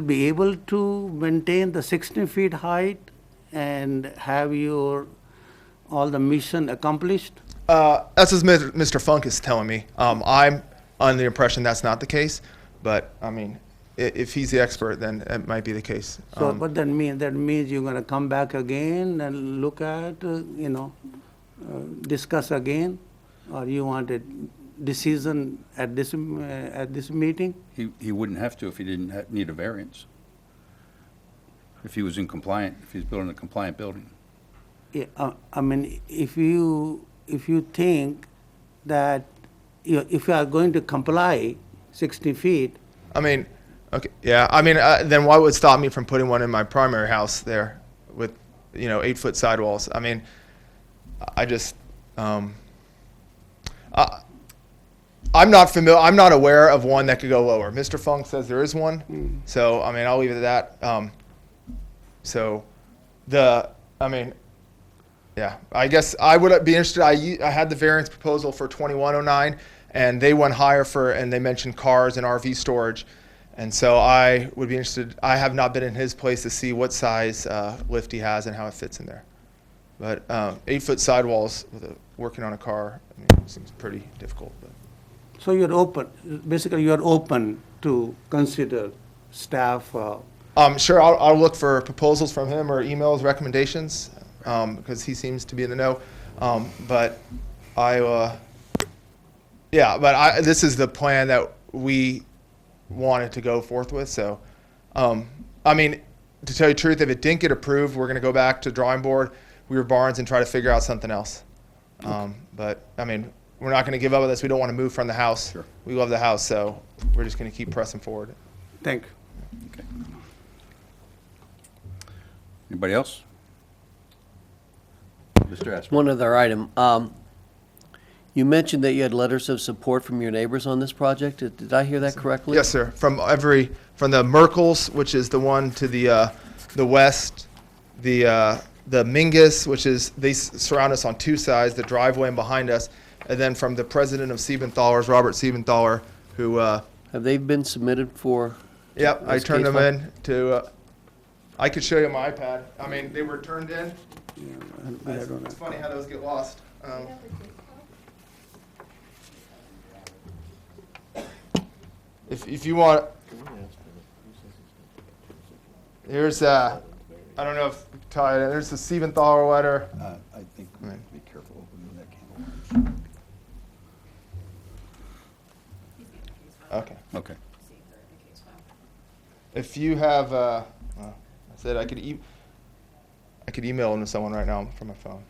be able to maintain the 16 feet height and have all the mission accomplished? That's what Mr. Funk is telling me. I'm under the impression that's not the case, but I mean, if he's the expert, then it might be the case. So what that mean? That means you're gonna come back again and look at, discuss again? Or you want a decision at this meeting? He wouldn't have to if he didn't need a variance. If he was in compliant, if he's building a compliant building. Yeah, I mean, if you think that if you are going to comply 60 feet, I mean, okay, yeah. I mean, then why would it stop me from putting one in my primary house there with, 8-foot sidewalls? I mean, I just, I'm not familiar. I'm not aware of one that could go lower. Mr. Funk says there is one, so I mean, I'll leave it at that. Yeah, I guess I would be interested. I had the variance proposal for 2109, and they went higher and they mentioned cars and RV storage. And so I would be interested. I have not been in his place to see what size lift he has and how it fits in there. But 8-foot sidewalls working on a car, I mean, it seems pretty difficult. But. So you're open, basically you're open to consider staff. Sure, I'll look for proposals from him or emails, recommendations, because he seems to be in the know. This is the plan that we wanted to go forth with. So, I mean, to tell you the truth, if it didn't get approved, we're going to go back to drawing board, Weaver Barnes, and try to figure out something else. But I mean, we're not going to give up on this. We don't want to move from the house. Sure. We love the house, so we're just going to keep pressing forward. Thank you. Okay. Anybody else? Mr. Asper? One other item. You mentioned that you had letters of support from your neighbors on this project. Did I hear that correctly? Yes, sir. From the Merkles, which is the one to the west, the Mingus, which is, they surround us on two sides, the driveway and behind us, and then from the president of Siebenthalers, Robert Siebenthaler, who. Have they been submitted for? Yep, I this turned case them file? in to. I could show you my iPad. I mean, they were turned in. It's funny how those get lost. If you want, here's I don't know if Ty, there's the Siebenthaler letter. I think we have to be careful opening that can of worms. Okay. Okay. If you have, I said I could email them to someone right now from my phone.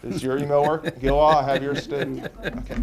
Does your email work? Gil, I have yours too. Okay.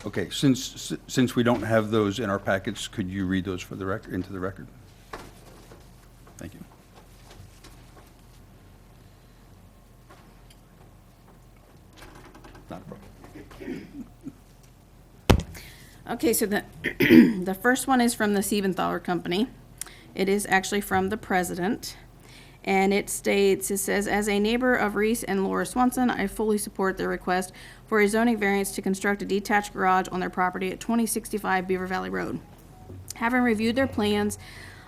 Okay, since we don't have those in our packets, could you read those for the record, into the record? Thank you. Not a problem. Okay, so the first one is from the Siebenthaler Company. It is actually from the president. And it states, it says, as a neighbor of Reese and Laura Swanson, I fully support their request for a zoning variance to construct a detached garage on their property at 2065 Beaver Valley Road. Having reviewed their plans,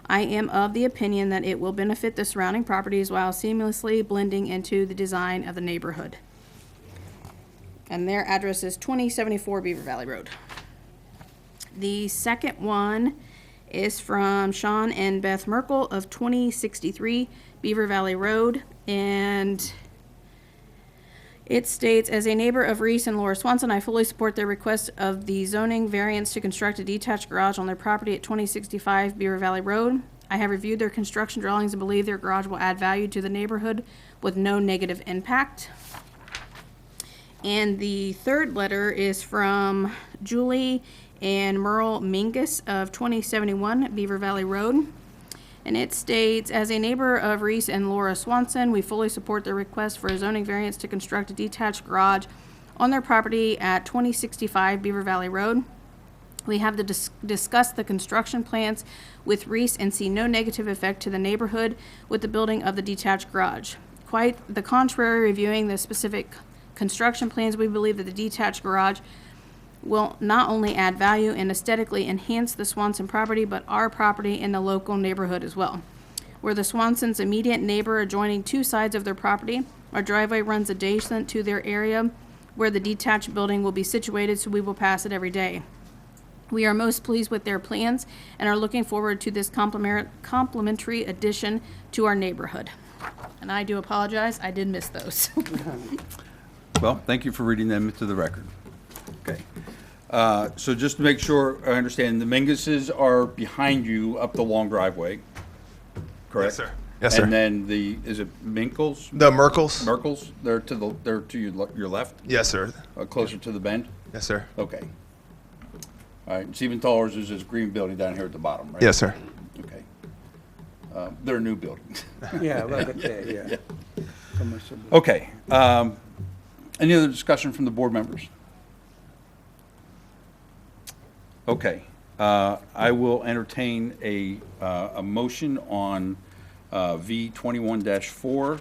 I am of the opinion that it will benefit the surrounding properties while seamlessly blending into the design of the neighborhood. And their address is 2074 Beaver Valley Road. The second one is from Sean and Beth Merkel of 2063 Beaver Valley Road, and it states, as a neighbor of Reese and Laura Swanson, I fully support their request of the zoning variance to construct a detached garage on their property at 2065 Beaver Valley Road. I have reviewed their construction drawings and believe their garage will add value to the neighborhood with no negative impact. And the third letter is from Julie and Merle Mingus of 2071 Beaver Valley Road. And it states, as a neighbor of Reese and Laura Swanson, we fully support their request for a zoning variance to construct a detached garage on their property at 2065 Beaver Valley Road. We have discussed the construction plans with Reese and see no negative effect to the neighborhood with the building of the detached garage. Quite the contrary, reviewing the specific construction plans, we believe that the detached garage will not only add value and aesthetically enhance the Swanson property, but our property in the local neighborhood as well. where the Swansons' immediate neighbor adjoining two sides of their property. Our driveway runs adjacent to their area where the detached building will be situated, so we will pass it every day. We are most pleased with their plans and are looking forward to this complimentary addition to our neighborhood. And I do apologize, I did miss those. Well, thank you for reading them into the record. Okay. So just to make sure I understand, the Minguses are behind you up the long driveway, correct? Yes, sir. Yes, sir. And then is it Minkles? The Merkles? Merkles, they're to your left, Yes, sir. closer to the bend? Yes, sir. Okay. All right, Stephen Toller's is this green building down here at the bottom, right? Yes, sir. Okay. They're a new building. Yeah, well, yeah. Commercial. Okay. Any other discussion from the board members? Okay. I will entertain a motion on V 21-4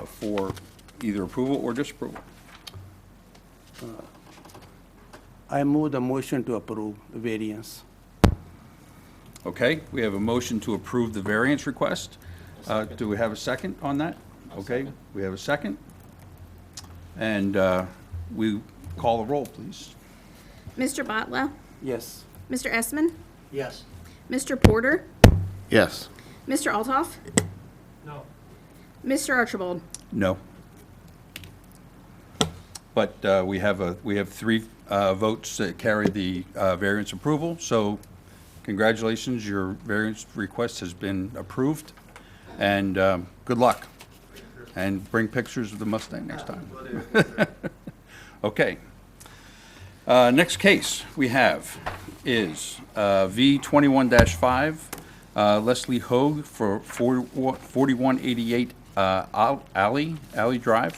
for either approval or disapproval. I move the motion to approve the variance. Okay, we have a motion to approve the variance request. Do we have a second on that? Okay, we have a second. And we call the roll, please. Mr. Botla? Yes. Mr. Essman? Yes. Mr. Porter? Yes. Mr. Altoff? No. Mr. Archibald? No. But we have three votes that carry the variance approval. So congratulations, your variance request has been approved. And good luck. And bring pictures of the Mustang next time. Okay. Next case we have is V 21-5, Leslie Hogue for 4188 Aley Drive.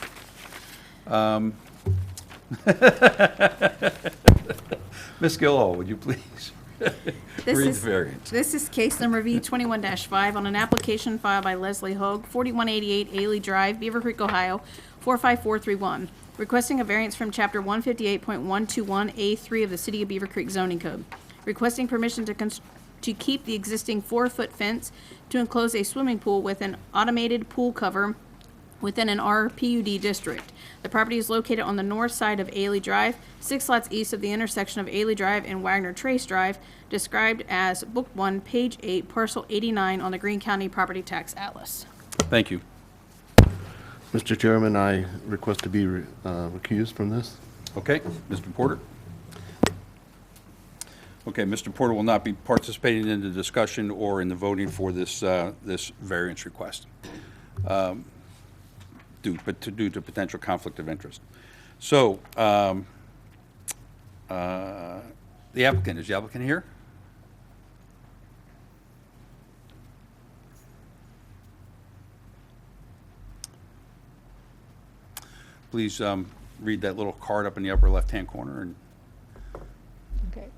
Ms. Gilhall, would you please read the variance? This is case number V 21-5 on an application filed by Leslie Hogue, 4188 Aley Drive, Beavercreek, Ohio, 45431, requesting a variance from Chapter 158.121A3 of the City of Beavercreek zoning code, requesting permission to keep the existing 4-foot fence to enclose a swimming pool with an automated pool cover within an RPUD district. The property is located on the north side of Aley Drive, 6 lots east of the intersection of Aley Drive and Wagner Trace Drive, described as Book 1, Page 8, Parcel 89 on the Greene County Property Tax Atlas. Thank you. Mr. Chairman, I request to be recused from this. Okay, Mr. Porter? Okay, Mr. Porter will not be participating in the discussion or in the voting for this variance request. Due to potential conflict of interest. So, the applicant, is the applicant here? Please read that little card up in the upper left-hand corner. And Okay.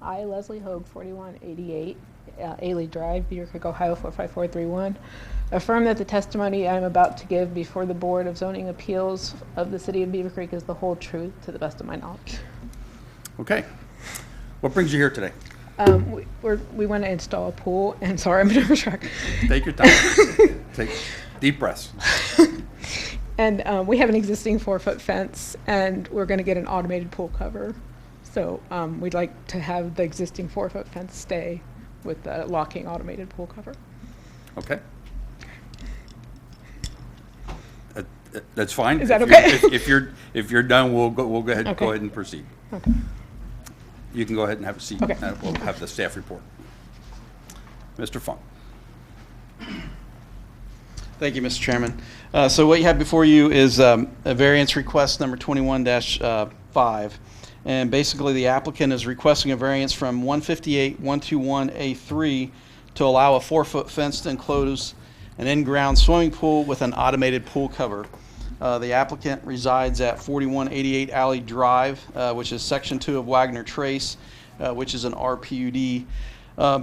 I, Leslie Hogue, 4188 Aley Drive, Beavercreek, Ohio, 45431. Affirm that the testimony I am about to give before the Board of Zoning Appeals of the City of Beavercreek is the whole truth to the best of my knowledge. Okay. What brings you here today? We want to install a pool, and sorry, I'm going to track. Take your time. Take deep breaths. And we have an existing 4-foot fence, and we're going to get an automated pool cover. So we'd like to have the existing 4-foot fence stay with the locking automated pool cover. Okay. That's fine. Is that okay? If you're done, we'll go ahead Okay. and proceed. Okay. You can go ahead and have a seat. Okay. We'll have the staff report. Mr. Funk. Thank you, Mr. Chairman. So what you have before you is a variance request number 21-5. And basically, the applicant is requesting a variance from 158.121A3 to allow a 4-foot fence to enclose an in-ground swimming pool with an automated pool cover. The applicant resides at 4188 Aley Drive, which is Section 2 of Wagner Trace, which is an RPUD.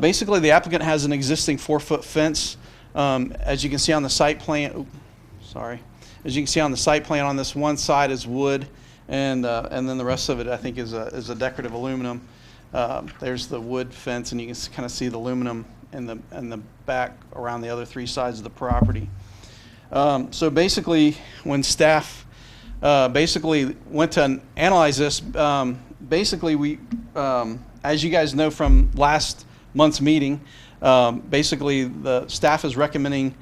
Basically, the applicant has an existing 4-foot fence. As you can see on the site plan, as you can see on the site plan, on this one side is wood, and then the rest of it, I think, is a decorative aluminum. There's the wood fence, and you can kind of see the aluminum the back around the other 3 sides of the property. So basically, when staff basically went to analyze this, basically we, as you guys know from last month's meeting, basically the staff is recommending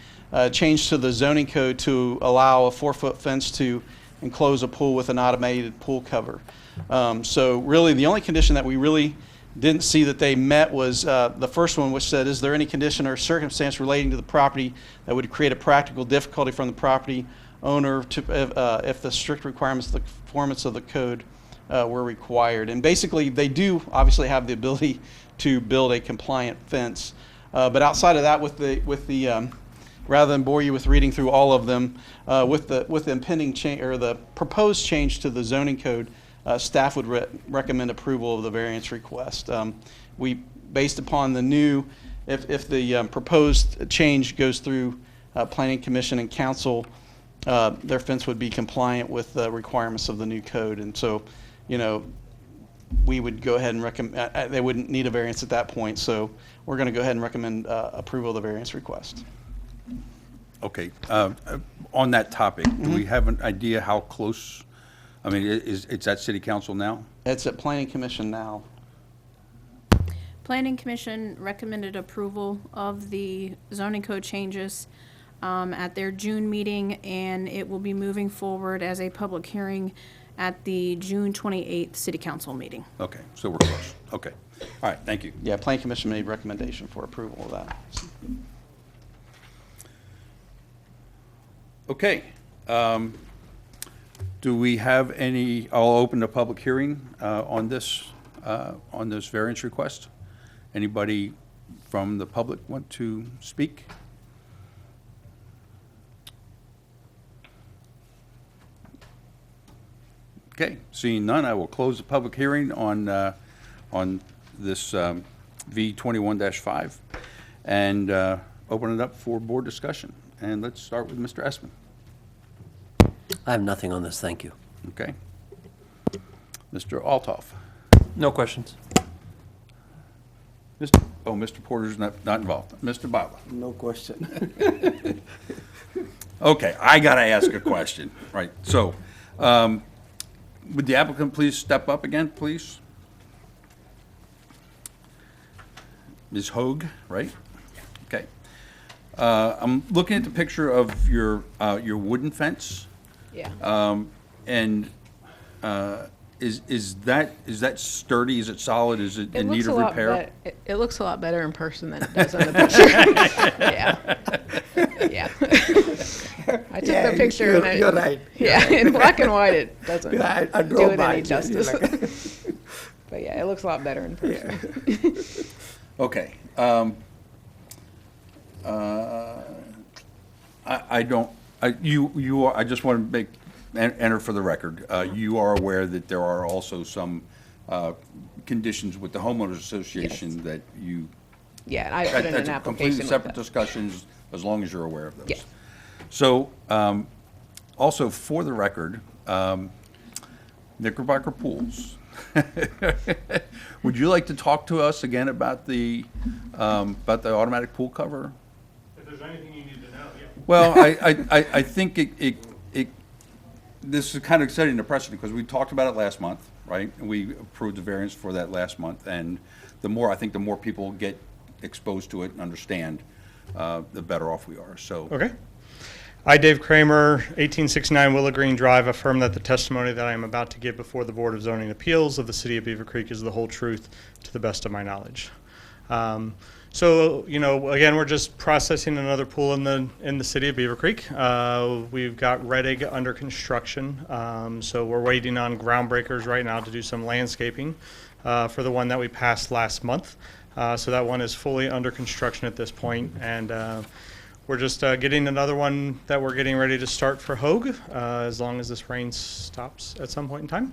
change to the zoning code to allow a 4-foot fence to enclose a pool with an automated pool cover. So really the only condition that we really didn't see that they met was the first one, which said, is there any condition or circumstance relating to the property that would create a practical difficulty from the property owner to, if the strict requirements of the performance of the code were required. And basically they do obviously have the ability to build a compliant fence. But outside of that, with the rather than bore you with reading through all of them, with the impending change or the proposed change to the zoning code, staff would recommend approval of the variance request. We, based upon the new, if the proposed change goes through Planning Commission and Council, their fence would be compliant with the requirements of the new code. And so, you know, we would go ahead and recommend, they wouldn't need a variance at that point. So we're going to go ahead and recommend approval of the variance request. Okay, on that topic, do we have an idea how close, I mean, it's at City Council now? It's at Planning Commission now. Planning Commission recommended approval of the zoning code changes at their June meeting, and it will be moving forward as a public hearing at the June 28th City Council meeting. Okay, so we're close. Okay, all right, thank you. Yeah, Planning Commission made recommendation for approval of that. Okay, do we have any, I'll open the public hearing on this variance request. Anybody from the public want to speak? Okay, seeing none, I will close the public hearing on this V21-5 and open it up for board discussion. And let's start with Mr. Essman. I have nothing on this, thank you. Okay. Mr. Altoff. No questions. Mr. Porter's not involved. Mr. Baba. No question. Okay, I gotta ask a question, right? So, would the applicant please step up again, please? Ms. Hoag, right? Okay. I'm looking at the picture of your wooden fence. Yeah. And is that sturdy? Is it solid? Is it in need of repair? It looks a lot better in person than it does on the picture. Yeah. Yeah. I took the picture and you're right. Yeah, in black and white it doesn't I do drove it by any it, justice. like- But yeah, it looks a lot better in person. Okay. I just want to enter for the record, you are aware that there are also some conditions with the homeowners association Yes. that you. Yeah, and I put in That's an a completely application with separate that. discussions, as long as you're aware of those. Yeah. So, also for the record, Knickerbocker Pools. Would you like to talk to us again about the automatic pool cover? If there's anything you need to know, yeah. Well, I think this is kind of setting the precedent, because we talked about it last month, right? And we approved the variance for that last month, and the more people get exposed to it and understand, the better off we are, so. Okay. I, Dave Kramer, 1869 Willow Green Drive, affirm that the testimony that I am about to give before the Board of Zoning Appeals of the City of Beavercreek is the whole truth to the best of my knowledge. So, you know, again, we're just processing another pool in the City of Beavercreek. We've got Red Egg under construction, so we're waiting on groundbreakers right now to do some landscaping for the one that we passed last month. So that one is fully under construction at this point, and we're just getting another one that we're getting ready to start for Hoag, as long as this rain stops at some point in time.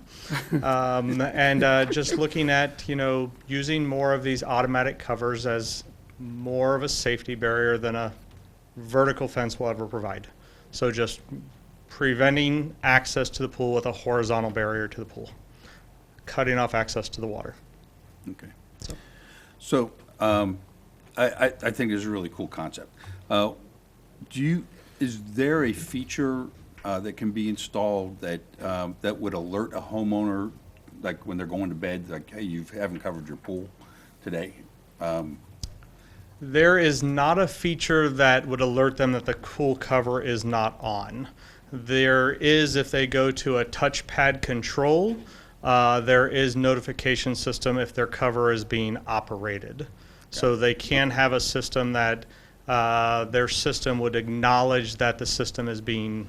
And just looking at, you know, using more of these automatic covers as more of a safety barrier than a vertical fence will ever provide. So just preventing access to the pool with a horizontal barrier to the pool, cutting off access to the water. Okay. So, I think it's a really cool concept. Is there a feature that can be installed that would alert a homeowner, like when they're going to bed, like, hey, you haven't covered your pool today? There is not a feature that would alert them that the pool cover is not on. There is, if they go to a touchpad control, there is notification system if their cover is being operated. So they can have a system that their system would acknowledge that the system is being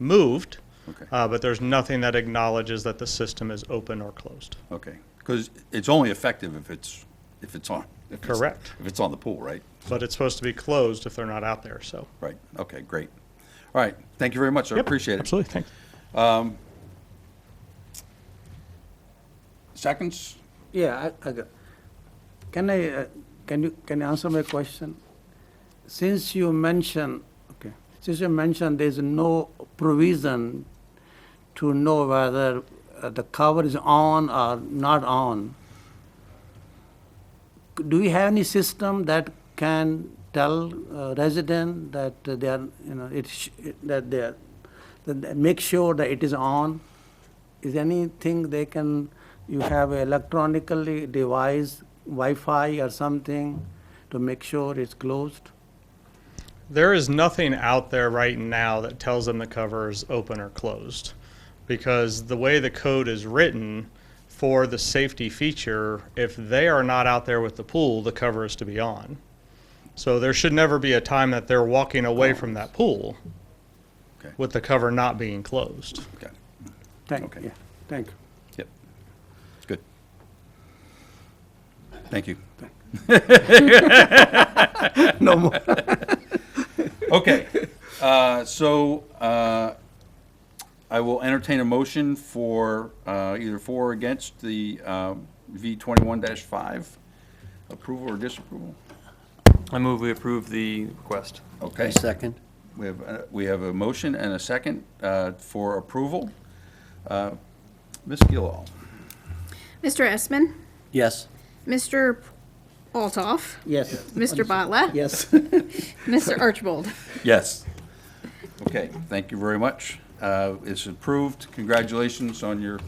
moved, Okay. but there's nothing that acknowledges that the system is open or closed. Okay, because it's only effective if it's on. Correct. If it's on the pool, right? But it's supposed to be closed if they're not out there, so. Right, okay, great. All right, thank you very much, sir, Yep, appreciate it. Absolutely, thanks. Seconds? Yeah, can you answer my question? Since you mentioned there's no provision to know whether the cover is on or not on, do we have any system that can tell resident that they are, that make sure that it is on? Is anything they can, you have a electronically device, Wi-Fi or something to make sure it's closed? There is nothing out there right now that tells them the cover is open or closed, because the way the code is written for the safety feature, if they are not out there with the pool, the cover is to be on. So there should never be a time that they're walking away from that pool Okay. with the cover not being closed. Okay, Thank Okay. you. Thank you. yep, good. Thank you. No more. Okay, so I will entertain a motion for either for or against the V21-5, approval or disapproval. I move we approve the request. Okay, Second. we have a motion and a second for approval. Ms. Gillall? Mr. Esman, Yes. Mr. Altoff, Yes. Mr. Botla, Yes. Mr. Archibald. Yes. Okay, thank you very much. It's approved. Congratulations on your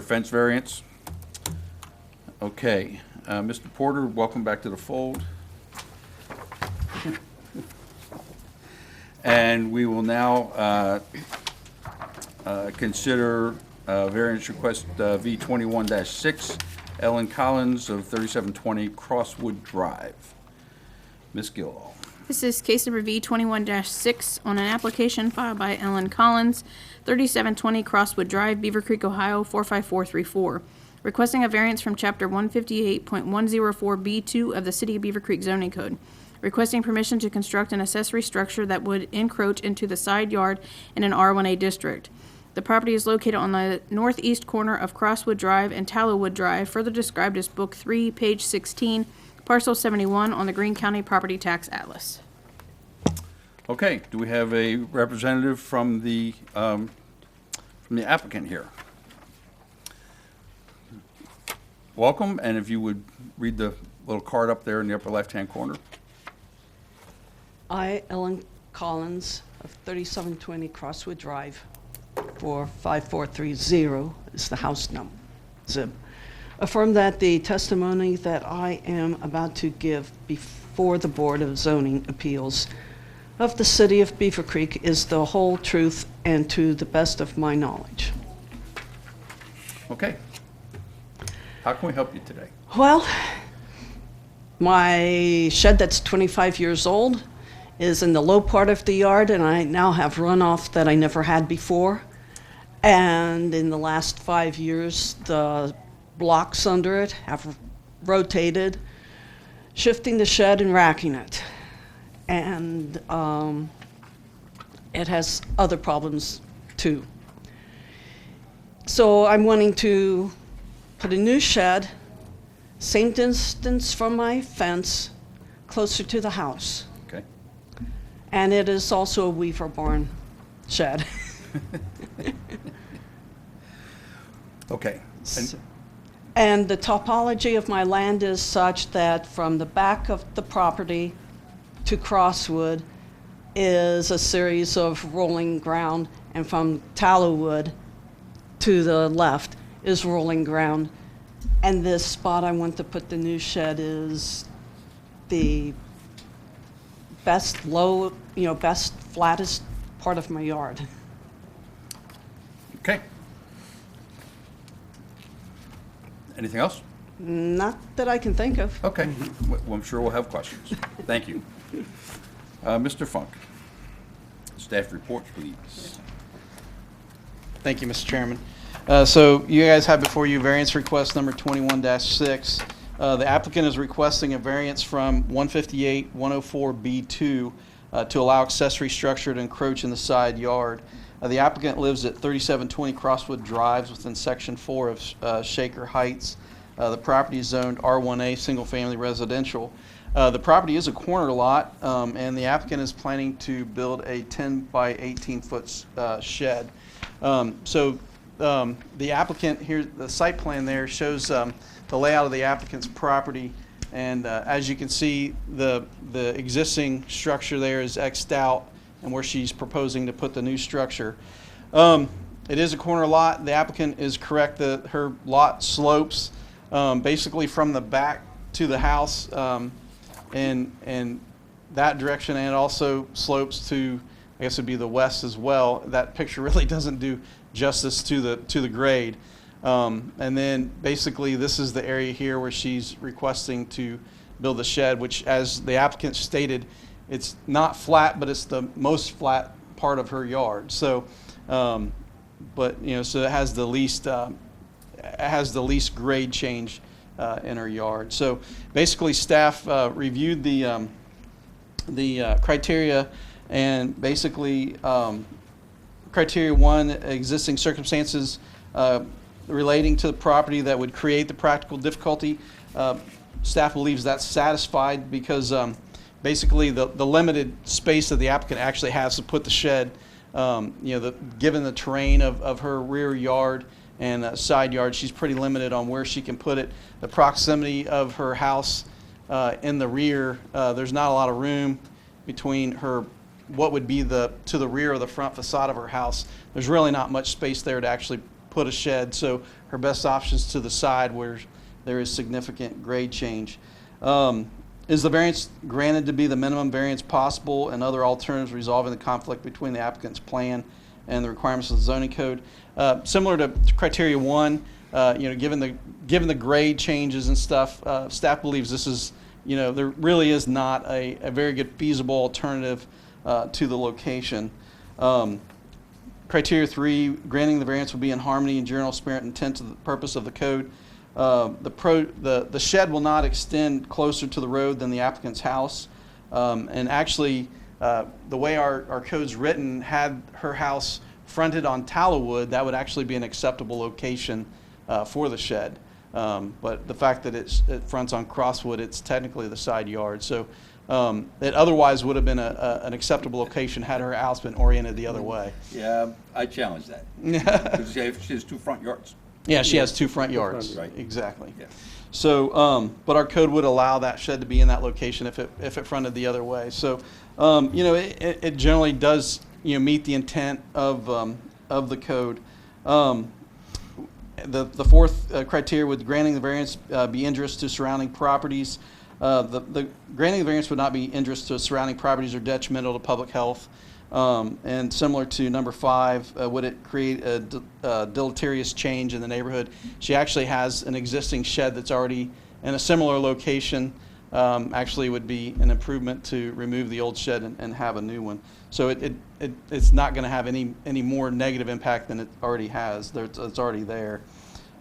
fence variance. Okay, Mr. Porter, welcome back to the fold. And we will now consider variance request V21-6, Ellen Collins of 3720 Crosswood Drive. Ms. Gillall. This is case number V21-6 on an application filed by Ellen Collins, 3720 Crosswood Drive, Beavercreek, Ohio, 45434, requesting a variance from Chapter 158.104B2 of the City of Beavercreek zoning code, requesting permission to construct an accessory structure that would encroach into the side yard in an R1A district. The property is located on the northeast corner of Crosswood Drive and Tallowwood Drive, further described as Book 3, page 16, Parcel 71 on the Greene County Property Tax Atlas. Okay, do we have a representative from the applicant here? Welcome, and if you would read the little card up there in the upper left-hand corner. I, Ellen Collins of 3720 Crosswood Drive, 45430 is the house number, zip. Affirm that the testimony that I am about to give before the Board of Zoning Appeals of the City of Beavercreek is the whole truth and to the best of my knowledge. Okay. How can we help you today? Well, my shed that's 25 years old is in the low part of the yard, and I now have runoff that I never had before. And in the last 5 years, the blocks under it have rotated, shifting the shed and racking it. And it has other problems too. So I'm wanting to put a new shed, same distance from my fence, closer to the house. Okay. And it is also a Weaver barn shed. Okay. And the topology of my land is such that from the back of the property to Crosswood is a series of rolling ground, and from Tallowood to the left is rolling ground. And this spot I want to put the new shed is the best best flattest part of my yard. Okay. Anything else? Not that I can think of. Okay. Well, I'm sure we'll have questions. Thank you. Mr. Funk, staff reports, please. Thank you, Mr. Chairman. So you guys have before you variance request number 21-6. The applicant is requesting a variance from 158-104B2 to allow accessory structure to encroach in the side yard. The applicant lives at 3720 Crosswood Drives within Section 4 of Shaker Heights. The property is zoned R1A, single-family residential. The property is a corner lot, and the applicant is planning to build a 10 by 18-foot shed. The applicant here, the site plan there shows the layout of the applicant's property, and as you can see, the existing structure there is X'd out, and where she's proposing to put the new structure. It is a corner lot. The applicant is correct that her lot slopes basically from the back to the house, and that direction, and also slopes to, I guess it'd be the west as well. That picture really doesn't do justice to the grade. And then basically this is the area here where she's requesting to build a shed, which, as the applicant stated, it's not flat, but it's the most flat part of her yard. So, so it has the least grade change in her yard. So basically, staff reviewed the criteria, and basically criteria 1, existing circumstances relating to the property that would create the practical difficulty. Staff believes that's satisfied because basically the limited space that the applicant actually has to put the shed, given the terrain of her rear yard and side yard, she's pretty limited on where she can put it. The proximity of her house in the rear, there's not a lot of room between her, what would be to the rear of the front facade of her house. There's really not much space there to actually put a shed, so her best option's to the side where there is significant grade change. Is the variance granted to be the minimum variance possible, and other alternatives resolving the conflict between the applicant's plan and the requirements of the zoning code? Similar to criteria 1, given the grade changes and stuff, staff believes this is, there really is not a very good feasible alternative to the location. Criteria 3, granting the variance will be in harmony and general spirit and intent to the purpose of the code. The shed will not extend closer to the road than the applicant's house. And actually, the way our code's written, had her house fronted on Tallowood, that would actually be an acceptable location for the shed. But the fact that it fronts on Crosswood, it's technically the side yard. So it otherwise would have been an acceptable location had her house been oriented the other way. Yeah, I challenge that. Because she has 2 front yards. Yeah, she has 2 front yards. Right. Exactly. Yeah. So, but our code would allow that shed to be in that location if it fronted the other way. So, it generally does meet the intent of the code. The fourth criteria would granting the variance be injurious to surrounding properties. The granting the variance would not be injurious to surrounding properties or detrimental to public health. And similar to number 5, would it create a deleterious change in the neighborhood? She actually has an existing shed that's already in a similar location. Actually would be an improvement to remove the old shed and have a new one. So it's not going to have any more negative impact than it already has. It's already there.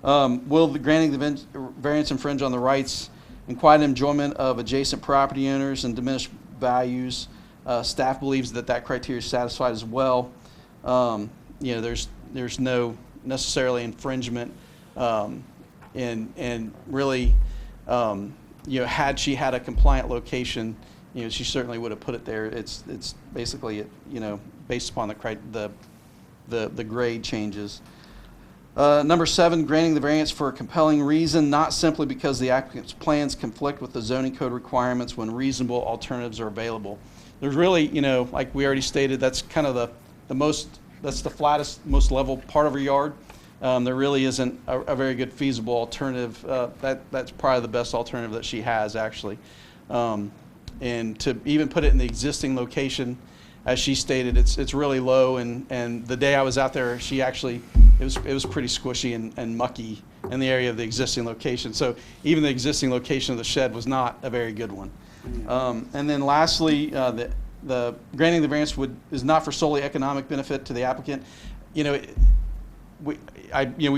Will the granting the variance infringe on the rights and quiet enjoyment of adjacent property owners and diminish values? Staff believes that criteria is satisfied as well. There's no necessarily infringement, and really, had she had a compliant location, she certainly would have put it there. It's basically based upon the grade changes. Number 7, granting the variance for a compelling reason, not simply because the applicant's plans conflict with the zoning code requirements when reasonable alternatives are available. There's really, like we already stated, that's kind of that's the flattest, most level part of her yard. There really isn't a very good feasible alternative. That's probably the best alternative that she has, actually. And to even put it in the existing location, as she stated, it's really low, and the day I was out there, it was pretty squishy and mucky in the area of the existing location. So even the existing location of the shed was not a very good one. And then lastly, the granting the variance is not for solely economic benefit to the applicant. We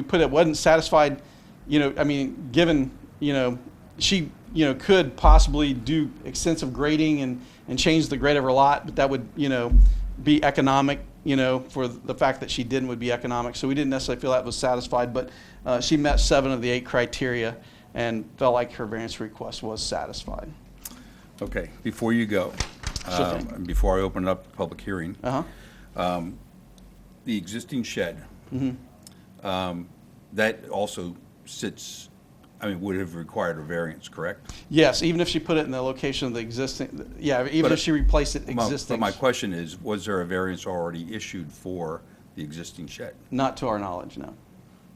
put it wasn't satisfied. Given she could possibly do extensive grading and change the grade of her lot, but that would be economic. For the fact that she didn't would be economic. So we didn't necessarily feel that was satisfied, but she met 7 of the 8 criteria and felt like her variance request was satisfied. Okay, before you go, Sure thing. before I open it up to public hearing, Uh-huh. the existing shed, that also would have required a variance, correct? Yes, even if she put it in the location of the existing, even if she replaced it existing. But my question is, was there a variance already issued for the existing shed? Not to our knowledge, no.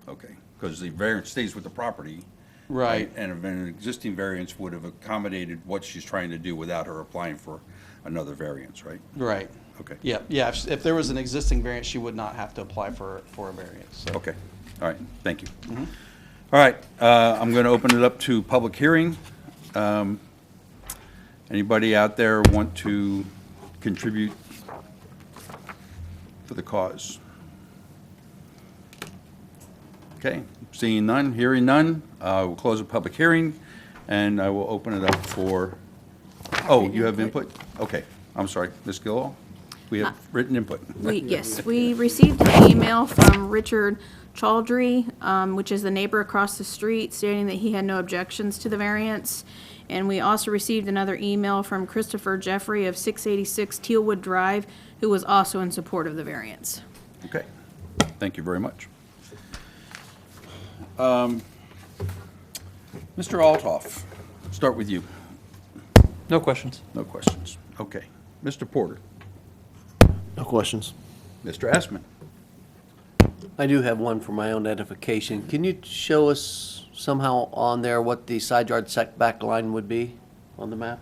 Okay, because the variance stays with the property. Right. And an existing variance would have accommodated what she's trying to do without her applying for another variance, right? Right. Okay. Yeah. If there was an existing variance, she would not have to apply for a variance. So. Okay, all right, thank you. All right, I'm going to open it up to public hearing. Anybody out there want to contribute for the cause? Okay, seeing none, hearing none, we'll close the public hearing, and I will open it up for, oh, you have input? Okay, I'm sorry, Ms. Gillow, we have written input. Yes, we received an email from Richard Chaudhry, which is the neighbor across the street, stating that he had no objections to the variance. And we also received another email from Christopher Jeffrey of 686 Tealwood Drive, who was also in support of the variance. Okay, thank you very much. Mr. Altoff, start with you. No questions. No questions. Okay. Mr. Porter. No questions. Mr. Assman. I do have one for my own edification. Can you show us somehow on there what the side yard setback line would be on the map?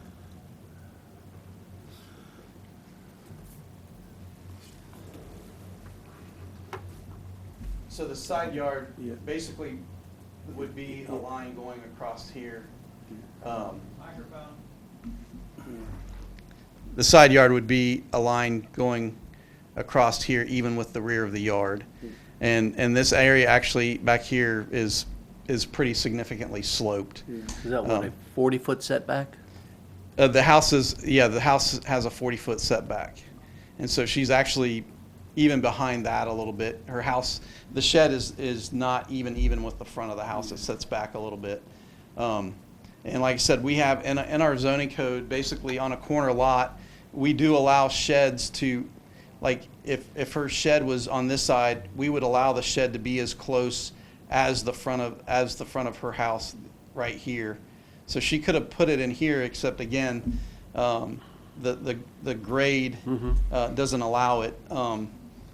So the side yard basically would be a line going across here. The side yard would be a line going across here, even with the rear of the yard. And this area actually back here is pretty significantly sloped. Is that what, a 40-foot setback? The house has a 40-foot setback. And so she's actually even behind that a little bit. Her house, the shed is not even with the front of the house. It sets back a little bit. And like I said, we have in our zoning code, basically on a corner lot, we do allow sheds to, like if her shed was on this side, we would allow the shed to be as close as the front of her house right here. So she could have put it in here, except again, the grade doesn't allow it.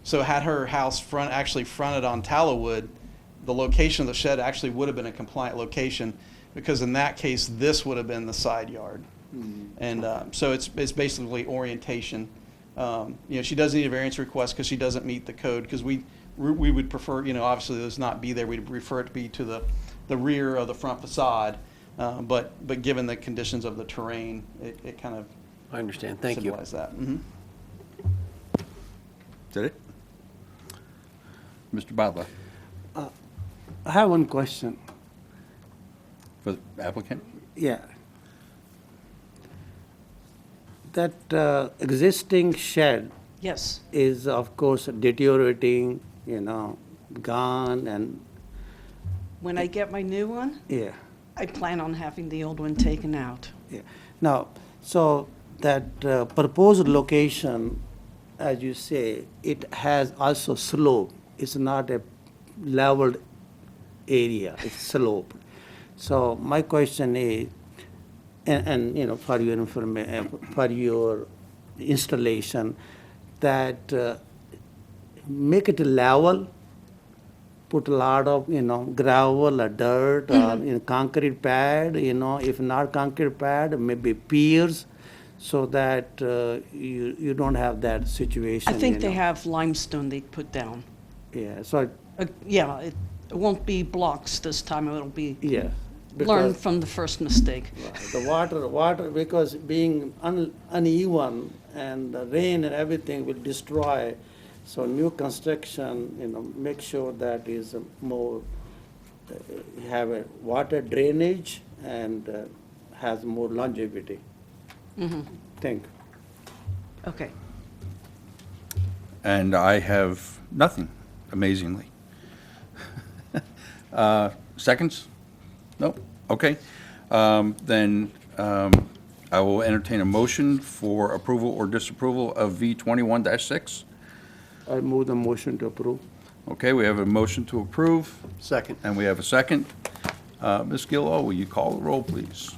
So had her house actually fronted on Tallowood, the location of the shed actually would have been a compliant location, because in that case, this would have been the side yard. And so it's basically orientation. She doesn't need a variance request because she doesn't meet the code, because we would prefer, obviously those not be there. We'd prefer it to be to the rear of the front facade. But given the conditions of the terrain, it kind of I understand. Thank you. symbolize that. Is that it? Mr. Badla, I have one question. for the applicant? Yeah. That existing shed Yes. is, of course, deteriorating, gone, and, When I get my new one, yeah, I plan on having the old one taken out. yeah. Now, so that proposed location, as you say, it has also slope. It's not a leveled area, it's sloped. So my question is, and you know, for your for your installation, that make it level, put a lot of, you know, gravel or dirt or concrete pad, you know, if not concrete pad, maybe piers, so that you don't have that situation. I think you they know. have limestone they put down. Yeah, so, Yeah, it won't be blocks this time, it'll be yeah. learn because- from the first mistake. The water, because being uneven and the rain and everything will destroy. So new construction, you know, make sure that is more, have a water drainage and has more longevity. Thank you. Okay. And I have nothing, amazingly. Seconds? Nope, okay. Then I will entertain a motion for approval or disapproval of V 21-6. I move the motion to approve. Okay, we have a motion to approve, Second. and we have a second. Ms. Gillo, will you call the roll, please?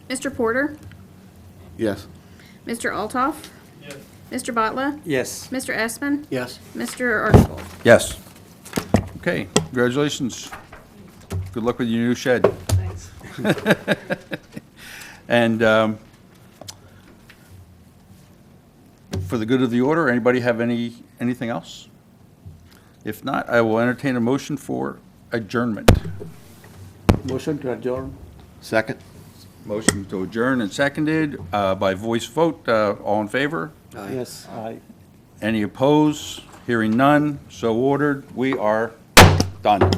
Mr. Porter? Yes. Mr. Altoff? Yes. Mr. Bottler? Yes. Mr. Espin? Yes. Mr. Archibald? Yes. Okay, congratulations. Good luck with your new shed. Thanks. And for the good of the order, anybody have anything else? If not, I will entertain a motion for adjournment. Motion to adjourn. Second? Motion to adjourn and seconded by voice vote. All in favor? Yes, aye. Any opposed? Hearing none, so ordered. We are done.